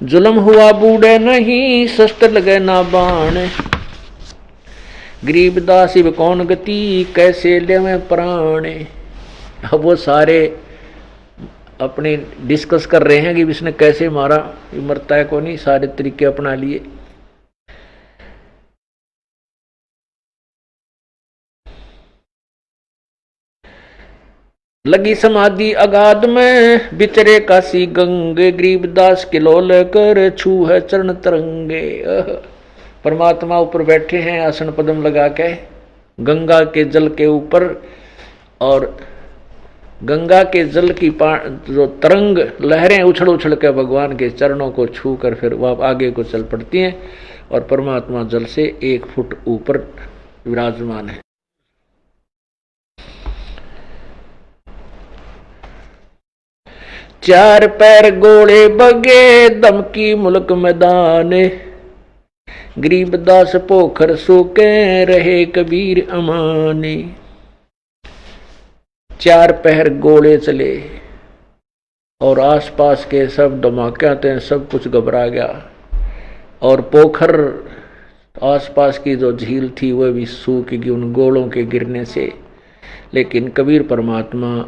Speaker 1: जुल्म हुआ बूढ़े नहीं शस्त्र लगे ना बाण, गरीबदास इब कौन गति कैसे ले प्राण। अब वो सारे अपने डिस्कस कर रहे हैं कि इसने कैसे मारा, ये मरता है को नहीं, सारे तरीके अपना लिए। लगी समाधि अगाध में बिचरे काशी गंगे, गरीबदास किलोल कर छू है चरण तरंगे। परमात्मा ऊपर बैठे हैं आसन पद्म लगा के गंगा के जल के ऊपर, और गंगा के जल की जो तरंग लहरें उछल उछल के भगवान के चरणों को छू कर फिर वह आगे को चल पड़ती हैं, और परमात्मा जल से 1 फुट ऊपर विराजमान है। चार पैर गोले बगे दमकी मुल्क मैदान, गरीबदास पोखर सोके रहे कबीर अमाने। चार पहर गोले चले और आसपास के सब धमाके आते हैं, सब कुछ घबरा गया, और पोखर आसपास की जो झील थी वह भी सूख गई उन गोलों के गिरने से। लेकिन कबीर परमात्मा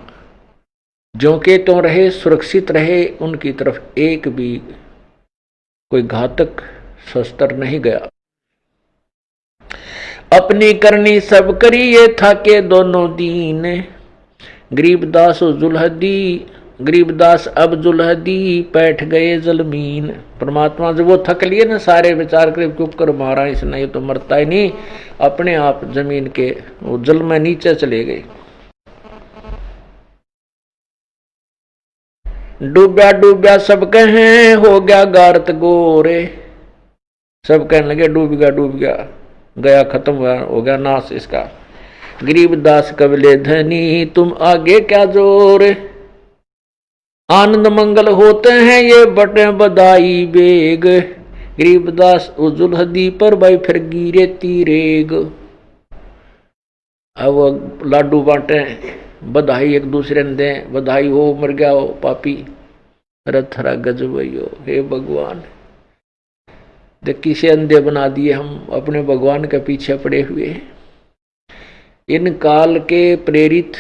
Speaker 1: जो के तो रहे, सुरक्षित रहे, उनकी तरफ एक भी कोई घातक शस्त्र नहीं गया। अपनी करनी सब करी ये था के दोनों दीन, गरीबदास अब जुल्हदी बैठ गए जलमीन। परमात्मा जब वो थक लिए ना, सारे विचार कर क्यों कर मारा इसने, ये तो मरता ही नहीं, अपने आप जमीन के वो जल में नीचे चले गए। डूब्या डूब्या सब कहें हो गया गारत गोरे, सब कहने लगे डूब गया, गया, खत्म हो गया नाश इसका। गरीबदास कबले धनी तुम आगे क्या जोर, आनंद मंगल होते हैं ये बटे बधाई बेग। गरीबदास उजुल हदी पर भाई फिर गिरे तीरेग। अब वो लाडू बांटे, बधाई एक दूसरे ने दें, बधाई हो मर गया हो पापी, रथरा गजब हो। हे भगवान, देख किसे अंधे बना दिए हम, अपने भगवान के पीछे पड़े हुए। इन काल के प्रेरित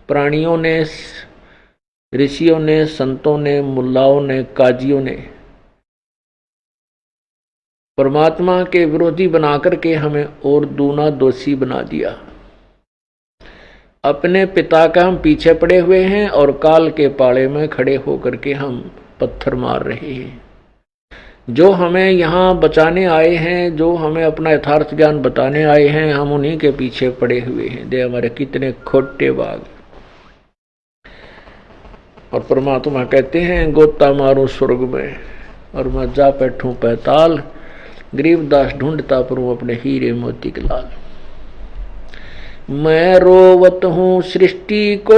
Speaker 1: प्राणियों ने, ऋषियों ने, संतों ने, मुल्लाओं ने, काजियों ने परमात्मा के विरोधी बना करके हमें और दूना दोषी बना दिया। अपने पिता का हम पीछे पड़े हुए हैं और काल के पाले में खड़े होकर के हम पत्थर मार रहे हैं। जो हमें यहाँ बचाने आए हैं, जो हमें अपना यथार्थ ज्ञान बताने आए हैं, हम उन्हीं के पीछे पड़े हुए हैं। दे हमारे कितने खोटे बाग। और परमात्मा कहते हैं गोता मारूं स्वर्ग में और मैं जा बैठूं पैताल। गरीबदास ढूंढता परूं अपने हीरे मोती के लाल। मैं रोवत हूँ सृष्टि को,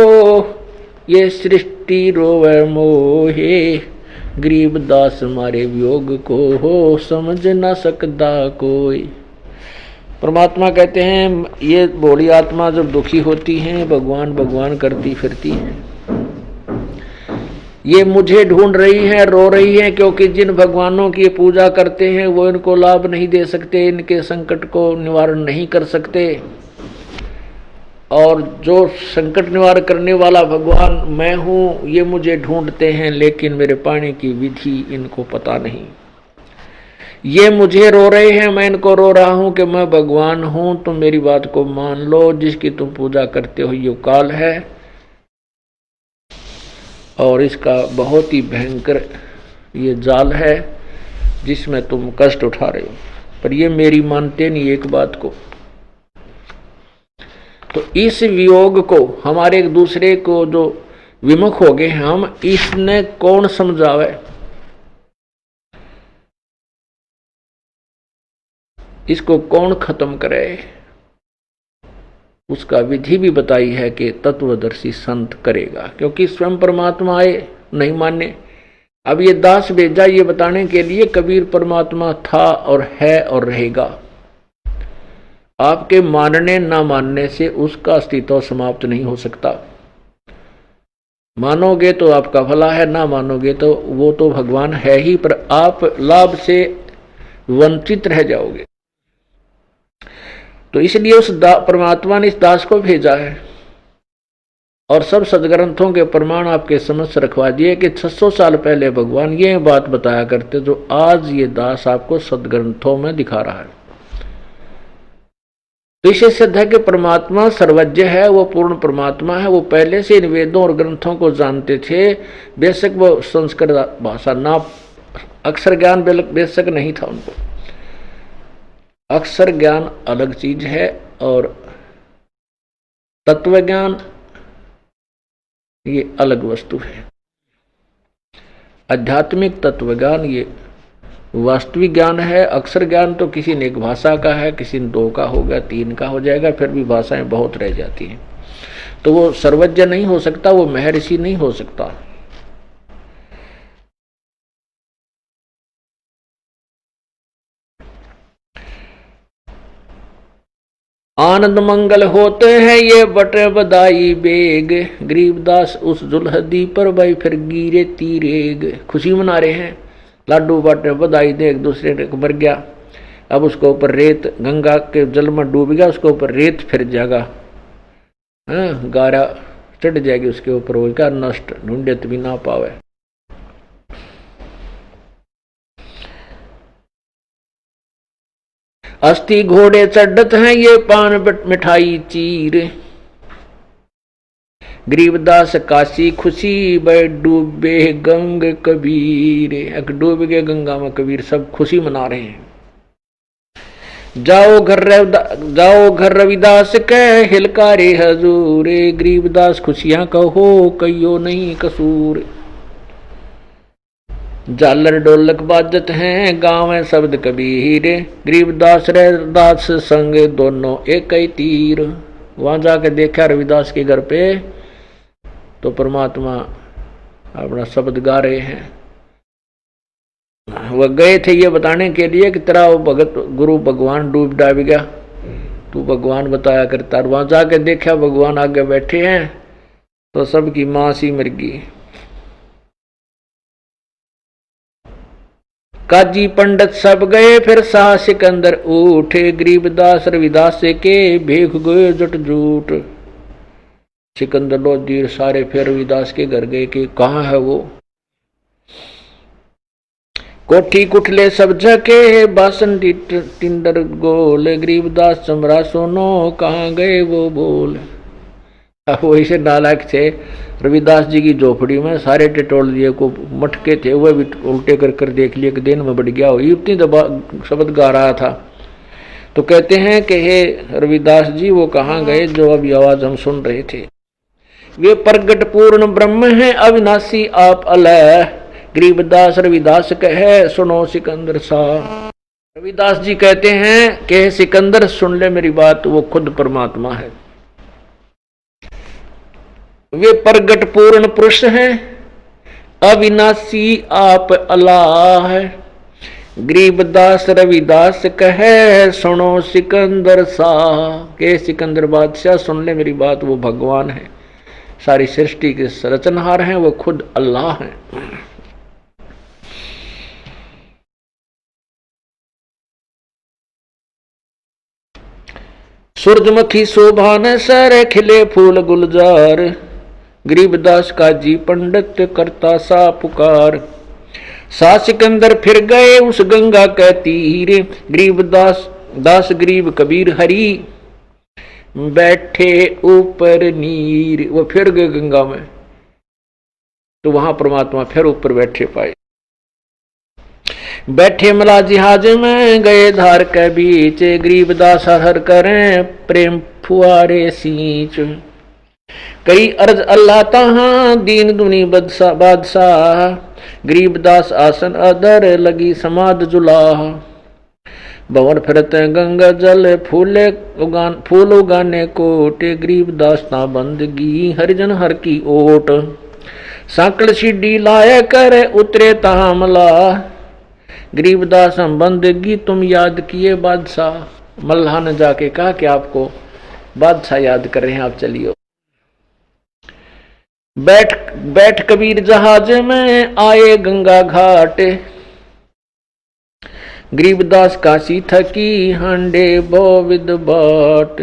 Speaker 1: ये सृष्टि रोवे मोहे। गरीबदास मारे वियोग को हो समझ न सकता कोई। परमात्मा कहते हैं ये भोली आत्मा जब दुखी होती है, भगवान भगवान करती फिरती है। ये मुझे ढूंढ रही है, रो रही है, क्योंकि जिन भगवानों की पूजा करते हैं वो इनको लाभ नहीं दे सकते, इनके संकट को निवारण नहीं कर सकते। और जो संकट निवारण करने वाला भगवान मैं हूँ, ये मुझे ढूंढते हैं, लेकिन मेरे पाने की विधि इनको पता नहीं। ये मुझे रो रहे हैं, मैं इनको रो रहा हूँ कि मैं भगवान हूँ, तुम मेरी बात को मान लो। जिसकी तुम पूजा करते हो ये काल है और इसका बहुत ही भयंकर ये जाल है जिसमें तुम कष्ट उठा रहे हो। पर ये मेरी मानते नहीं एक बात को। तो इस वियोग को, हमारे एक दूसरे को जो विमुख हो गए हम, इसने कौन समझावे? इसको कौन खत्म करे? उसका विधि भी बताई है कि तत्वदर्शी संत करेगा, क्योंकि स्वयं परमात्मा आए नहीं माने। अब ये दास भेजा ये बताने के लिए कबीर परमात्मा था और है और रहेगा। आपके मानने ना मानने से उसका अस्तित्व समाप्त नहीं हो सकता। मानोगे तो आपका भला है, ना मानोगे तो वो तो भगवान है ही, पर आप लाभ से वंचित रह जाओगे। तो इसलिए उस परमात्मा ने इस दास को भेजा है और सब सदग्रंथों के प्रमाण आपके समझ रखवा दिए कि 600 साल पहले भगवान ये बात बताया करते जो आज ये दास आपको सदग्रंथों में दिखा रहा है। तो इसे सिद्ध है कि परमात्मा सर्वज्ञ है, वो पूर्ण परमात्मा है। वो पहले से इन वेदों और ग्रंथों को जानते थे। बेशक वो संस्कृत भाषा ना, अक्षर ज्ञान बेशक नहीं था उनको। अक्षर ज्ञान अलग चीज है और तत्व ज्ञान ये अलग वस्तु है। आध्यात्मिक तत्व ज्ञान ये वास्तविक ज्ञान है। अक्षर ज्ञान तो किसी ने एक भाषा का है, किसी ने 2 का होगा, 3 का हो जाएगा, फिर भी भाषाएं बहुत रह जाती हैं। तो वो सर्वज्ञ नहीं हो सकता, वो महर्षि नहीं हो सकता। आनंद मंगल होते हैं ये बटे बधाई बेग। गरीबदास उस जुलहदी पर भाई फिर गिरे तीरेग। खुशी मना रहे हैं, लाडू बाटे, बधाई दे, एक दूसरे को मर गया। अब उसके ऊपर रेत, गंगा के जल में डूब गया, उसके ऊपर रेत फिर जाएगा, गारा चढ़ जाएगी उसके ऊपर, वो क्या नष्ट ढूंढे तो भी ना पावे। अस्थि घोड़े चढ़त हैं ये पान मिठाई चीर। गरीबदास काशी खुशी बै डूबे गंग कबीर। डूब गए गंगा में कबीर, सब खुशी मना रहे हैं। जाओ घर रविदास कह हिलकारे हजूर। गरीबदास खुशियां कहो कहियो नहीं कसूर। झालर ढोलक बाजत हैं, गाँव में शब्द कबीर, गरीबदास रैदास संग दोनों एक ही तीर। वहां जाके देखा रविदास के घर पे तो परमात्मा अपना शब्द गा रहे हैं। वह गए थे ये बताने के लिए कि तेरा वो भगत गुरु भगवान डूब डाब गया, तू भगवान बताया करता। वहां जाके देखा भगवान आगे बैठे हैं तो सबकी मां सी मर गई। काजी पंडित सब गए फिर शाह सिकंदर उठे, गरीबदास रविदास के भेख गए जट जूट। सिकंदर लोधीर सारे फिर रविदास के घर गए कि कहाँ है वो। कोठी कुठले सब झके बासन टिंडर गोल, गरीबदास चमरा सोनो कहाँ गए वो बोल। अब वो इसे नालायक थे, रविदास जी की झोपड़ी में सारे टिटोल दिए को मटके थे, वह भी उल्टे कर कर देख लिए कि दिन में बढ़ गया हो, इतनी दबा शब्द गा रहा था। तो कहते हैं कि हे रविदास जी वो कहाँ गए जो अभी आवाज हम सुन रहे थे। वे प्रगट पूर्ण ब्रह्म है अविनाशी आप अलह, गरीबदास रविदास कहे सुनो सिकंदर सा। रविदास जी कहते हैं कि सिकंदर सुन ले मेरी बात, वो खुद परमात्मा है। वे प्रगट पूर्ण पुरुष हैं अविनाशी आप अल्लाह है, गरीबदास रविदास कहे सुनो सिकंदर शाह। के सिकंदर बादशाह सुन ले मेरी बात, वो भगवान है, सारी सृष्टि के रचनहार हैं, वो खुद अल्लाह हैं। सूरजमुखी शोभा न सर खिले फूल गुलजार, गरीबदास का जी पंडित करता सा पुकार। सा सिकंदर फिर गए उस गंगा के तीर, गरीबदास दास गरीब कबीर हरी बैठे ऊपर नीर। वो फिर गए गंगा में तो वहां परमात्मा फिर ऊपर बैठे पाए। बैठे मला जिहाज में गए धार के बीच, गरीबदास हर करें प्रेम फुआरे सींच। कई अर्ज अल्लाह तहां दीन दुनी बादशाह, गरीबदास आसन अदर लगी समाध जुलाह। भंवर फिरते गंगा जल फूल उगाने कोटे, गरीबदास ता बंदगी हरिजन हर की ओट। सांकल सीढ़ी लाया कर उतरे तामला, गरीबदास हम बंदगी तुम याद किए बादशाह। मल्लाह ने जाके कहा कि आपको बादशाह याद कर रहे हैं, आप चलिए। बैठ कबीर जहाज में आए गंगा घाट, गरीबदास काशी थकी हांडे बोविद बाट।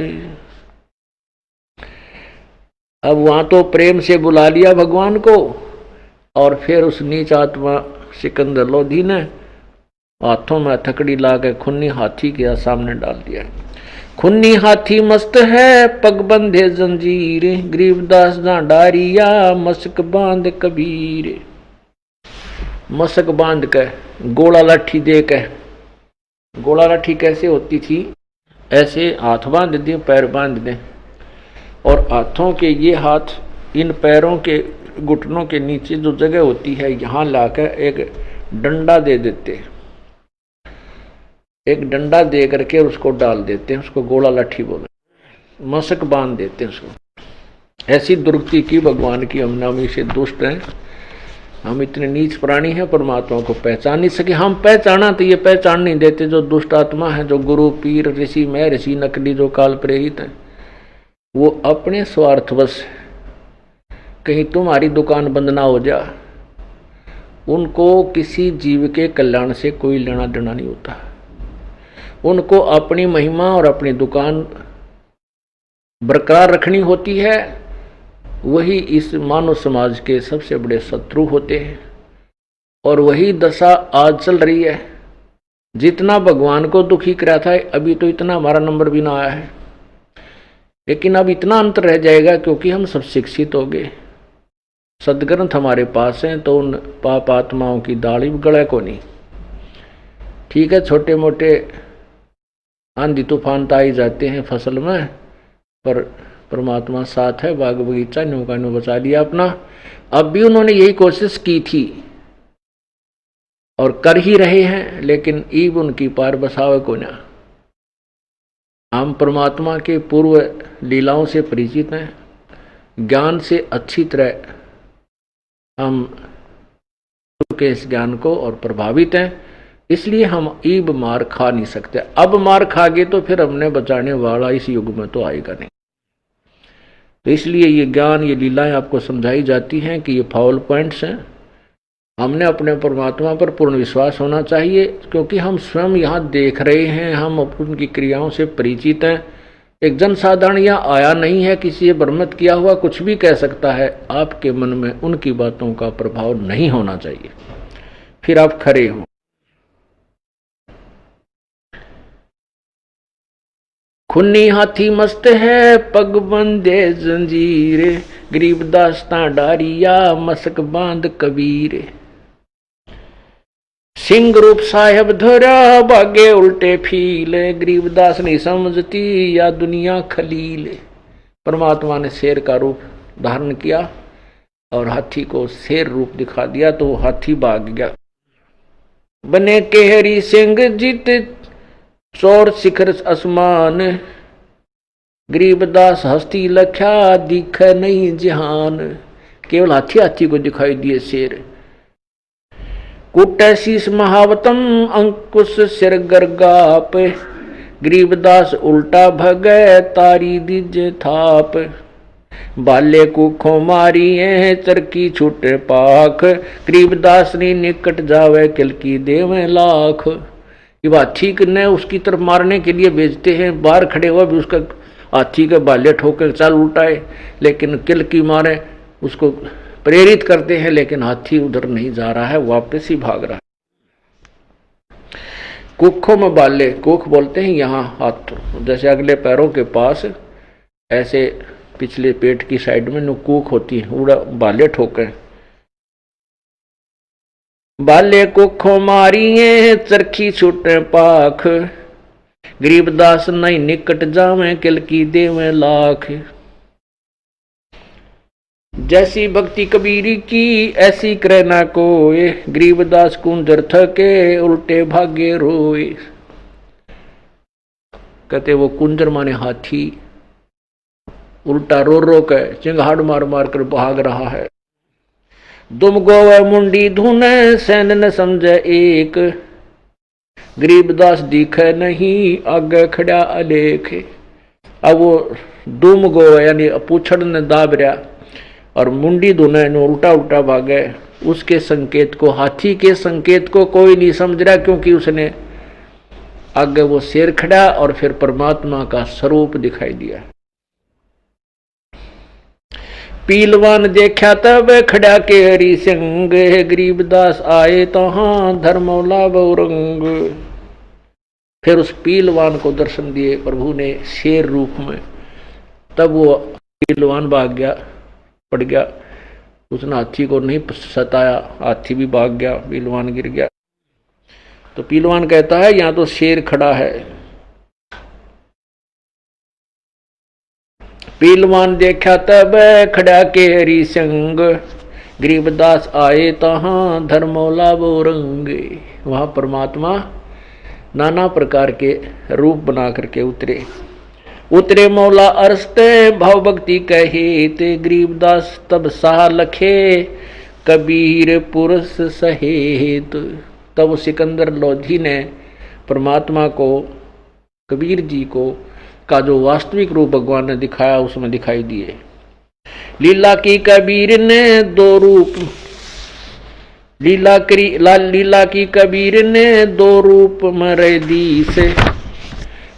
Speaker 1: अब वहां तो प्रेम से बुला लिया भगवान को, और फिर उस नीच आत्मा सिकंदर लोधी ने हाथों में थकड़ी लाके खुन्नी हाथी के सामने डाल दिया। खुन्नी हाथी मस्त है पग बंधे जंजीर, गरीबदास ना डारिया मस्क बांध कबीर। मस्क बांध के गोला लाठी दे के, गोला लाठी कैसे होती थी, ऐसे हाथ बांध दे पैर बांध दे, और हाथों के ये हाथ इन पैरों के घुटनों के नीचे जो जगह होती है यहाँ लाकर एक डंडा दे देते, एक डंडा दे करके उसको डाल देते हैं, उसको गोला लाठी बोले, मशक बांध देते हैं उसको। ऐसी दुर्गति की भगवान की, हम नामी से दुष्ट हैं, हम इतने नीच प्राणी हैं, परमात्मा को पहचान नहीं सके। हम पहचाना तो ये पहचान नहीं देते जो दुष्ट आत्मा है, जो गुरु पीर ऋषि मैं ऋषि नकली जो काल प्रेरित है, वो अपने स्वार्थवश कहीं तुम्हारी दुकान बंद ना हो जा, उनको किसी जीव के कल्याण से कोई लेना देना नहीं होता। उनको अपनी महिमा और अपनी दुकान बरकरार रखनी होती है, वही इस मानव समाज के सबसे बड़े शत्रु होते हैं। और वही दशा आज चल रही है। जितना भगवान को दुखी करा था, अभी तो इतना हमारा नंबर भी ना आया है, लेकिन अब इतना अंतर रह जाएगा क्योंकि हम सब शिक्षित हो गए, सदग्रंथ हमारे पास हैं, तो उन पाप आत्माओं की दाढ़ी गले को नहीं। ठीक है, छोटे मोटे आंधी तूफान तो आई जाते हैं फसल में, पर परमात्मा साथ है, बाग बगीचा न्यू का न्यू बचा लिया अपना। अब भी उन्होंने यही कोशिश की थी और कर ही रहे हैं, लेकिन ईब उनकी पार बसावे को ना। हम परमात्मा के पूर्व लीलाओं से परिचित हैं, ज्ञान से अच्छी तरह हम के इस ज्ञान को और प्रभावित हैं, इसलिए हम ईब मार खा नहीं सकते। अब मार खा गए तो फिर हमने बचाने वाला इस युग में तो आएगा नहीं। तो इसलिए ये ज्ञान, ये लीलाएं आपको समझाई जाती हैं कि ये फाउल पॉइंट्स हैं। हमने अपने परमात्मा पर पूर्ण विश्वास होना चाहिए, क्योंकि हम स्वयं यहाँ देख रहे हैं, हम उनकी क्रियाओं से परिचित हैं। एक जनसाधारण यहाँ आया नहीं है, किसी से भ्रमित किया हुआ कुछ भी कह सकता है। आपके मन में उनकी बातों का प्रभाव नहीं होना चाहिए, फिर आप खरे हो। खुन्नी हाथी मस्त है, पग बंदे जंजीर, गरीबदास ता डारिया, मसक बांध कबीर। सिंह रूप साहेब धरा, भागे उल्टे फील, गरीबदास नहीं समझती या दुनिया खलील। परमात्मा ने शेर का रूप धारण किया और हाथी को शेर रूप दिखा दिया, तो हाथी भाग गया। बने केहरी सिंह जीत चोर शिखर आसमान, गरीबदास हस्ती लख्या दिख नहीं जहान। केवल हाथी हाथी को दिखाई दिए शेर। कुटैशीस महावतम अंकुश सिर गरगाप, गरीबदास उल्टा भगे तारी दीजे थाप। बाले कुखों मारी है चरकी छूटे पाख, गरीबदास ने निकट जावे किल की देवे लाख। ये हाथी ने उसकी तरफ मारने के लिए भेजते हैं, बाहर खड़े हुआ भी उसका हाथी के बाले ठोकर चाल उल्टाए, लेकिन किल की मारे उसको प्रेरित करते हैं, लेकिन हाथी उधर नहीं जा रहा है, वापस ही भाग रहा है। कुखों में बाले, कुख बोलते हैं यहाँ हाथ, जैसे अगले पैरों के पास ऐसे पिछले पेट की साइड में कुख होती है, उड़ा बाले ठोके। बाले कुखों मारिए चरखी छूटे पाख, गरीबदास नहीं निकट जावे किल की देवे लाख। जैसी भक्ति कबीरी की ऐसी करे ना कोय, गरीबदास कुंजर थके उल्टे भागे रोए। कहते वो कुंजर माने हाथी उल्टा रो रो के चिंगाड़ मार मार कर भाग रहा है। दुम गोवे मुंडी धुने सैन न समझे एक, गरीबदास दिखे नहीं आगे खड़ा अलेख। अब वो दुम गोवे यानी पूछड़ ने दाब रहा और मुंडी धुने उल्टा उल्टा भागे, उसके संकेत को, हाथी के संकेत को कोई नहीं समझ रहा, क्योंकि उसने आगे वो शेर खड़ा और फिर परमात्मा का स्वरूप दिखाई दिया। पीलवान देखा तब खड़ा के हरि सिंह, गरीबदास आए तहां धर्मौला बहुरंग। फिर उस पीलवान को दर्शन दिए प्रभु ने शेर रूप में, तब वो पीलवान भाग गया, पड़ गया। उसने हाथी को नहीं सताया, हाथी भी भाग गया, पीलवान गिर गया। तो पीलवान कहता है यहाँ तो शेर खड़ा है। पीलवान देखा तब खड़ा के हरि संग, गरीबदास आए तहां धर्मौला बोरंग। वहां परमात्मा नाना प्रकार के रूप बना करके उतरे मौला अरसते भाव भक्ति कहे, ते गरीबदास तब सा लखे कबीर पुरुष सहेत। तब सिकंदर लोधी ने परमात्मा को, कबीर जी को का जो वास्तविक रूप भगवान ने दिखाया उसमें दिखाई दिए। लीला की कबीर ने दो रूप, लीला की कबीर ने दो रूप मरे दी से,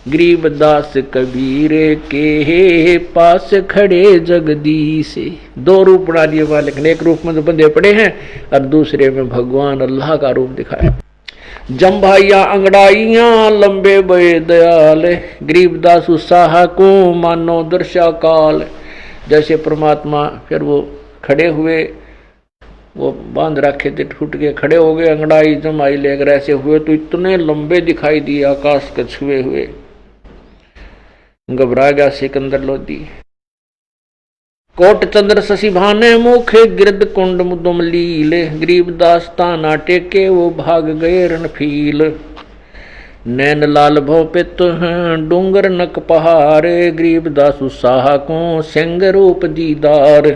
Speaker 1: गरीबदास कबीर के पास खड़े जगदीश। दो रूप बना दिए मालिक ने, एक रूप में तो बंधे पड़े हैं और दूसरे में भगवान अल्लाह का रूप दिखाया। जम्भाइया अंगड़ाइया लंबे बे दयाल, गरीबदास उत्साह को मानो दर्शा काल। जैसे परमात्मा फिर वो खड़े हुए, वो बांध रखे थे, टूट के खड़े हो गए, अंगड़ाई जमाई लेकर ऐसे हुए तो इतने लंबे दिखाई दिए, आकाश के छुए हुए। घबरा गया सिकंदर लोधी। कोट चंद्र शशि भाने मुखे गिरद कुंड मुदुम लीले गरीबदास ताना टेके वो भाग गए रणफील नैन लाल भव पित हैं डूंगर नक पहाड़ गरीबदास उत्साह को सिंह रूप दीदार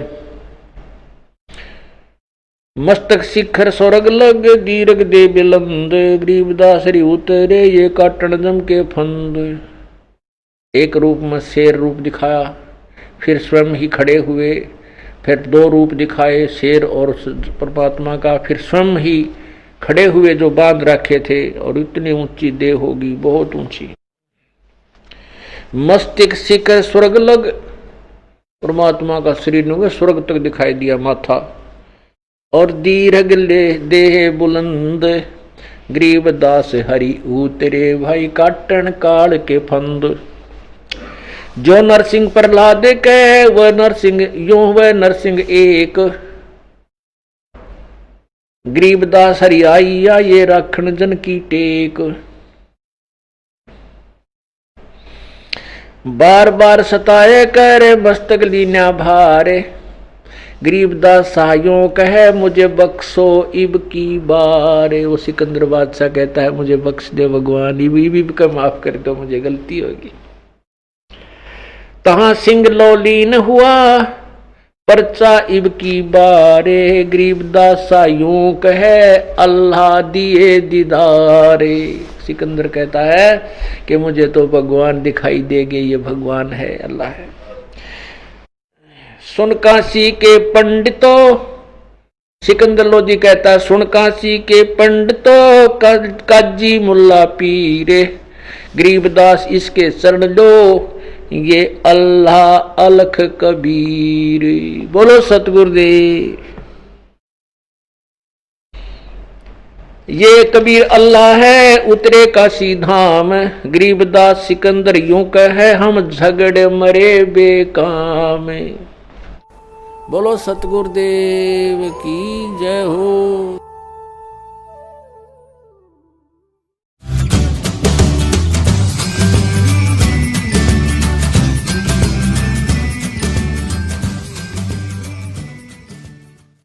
Speaker 1: मस्तक शिखर स्वर्ग लग दीर्घ दे बिलंद गरीबदास री उतरे ये काटन जम के फंद। एक रूप में शेर रूप दिखाया, फिर स्वयं ही खड़े हुए, फिर दो रूप दिखाए शेर और परमात्मा का, फिर स्वयं ही खड़े हुए जो बांध रखे थे। और इतनी ऊंची देह होगी, बहुत ऊंची। मस्तिष्क शिखर स्वर्ग लग, परमात्मा का शरीर स्वर्ग तक दिखाई दिया माथा। और दीर्घ देह बुलंद गरीबदास हरि उतरे भाई काटन काल के फंद। जो नरसिंह प्रहलाद कह वह नरसिंह यूं वह नरसिंह एक गरीबदास हरि आइया ये राखण जन की टेक। बार बार सताए करे मस्तक लीना भारे गरीबदास सायों कहे मुझे बख्शो इब की बारे। वो सिकंदर बादशाह कहता है मुझे बख्श दे भगवान, इब का माफ कर दो, मुझे गलती होगी। तहां सिंह लौलीन हुआ परचा इब की बारे गरीबदास सायों कहे अल्लाह दिए दीदारे। सिकंदर कहता है कि मुझे तो भगवान दिखाई देंगे, ये भगवान है, अल्लाह है। सुन काशी के पंडितों, सिकंदर लोधी कहता है सुन काशी के पंडितों काजी मुल्ला पीरे गरीबदास इसके शरण लो ये अल्लाह अलख कबीर। बोलो सतगुरुदेव। ये कबीर अल्लाह है उतरे काशी धाम गरीबदास सिकंदर यूं कहे हम झगड़े मरे बेकाम। बोलो सतगुरुदेव की जय हो।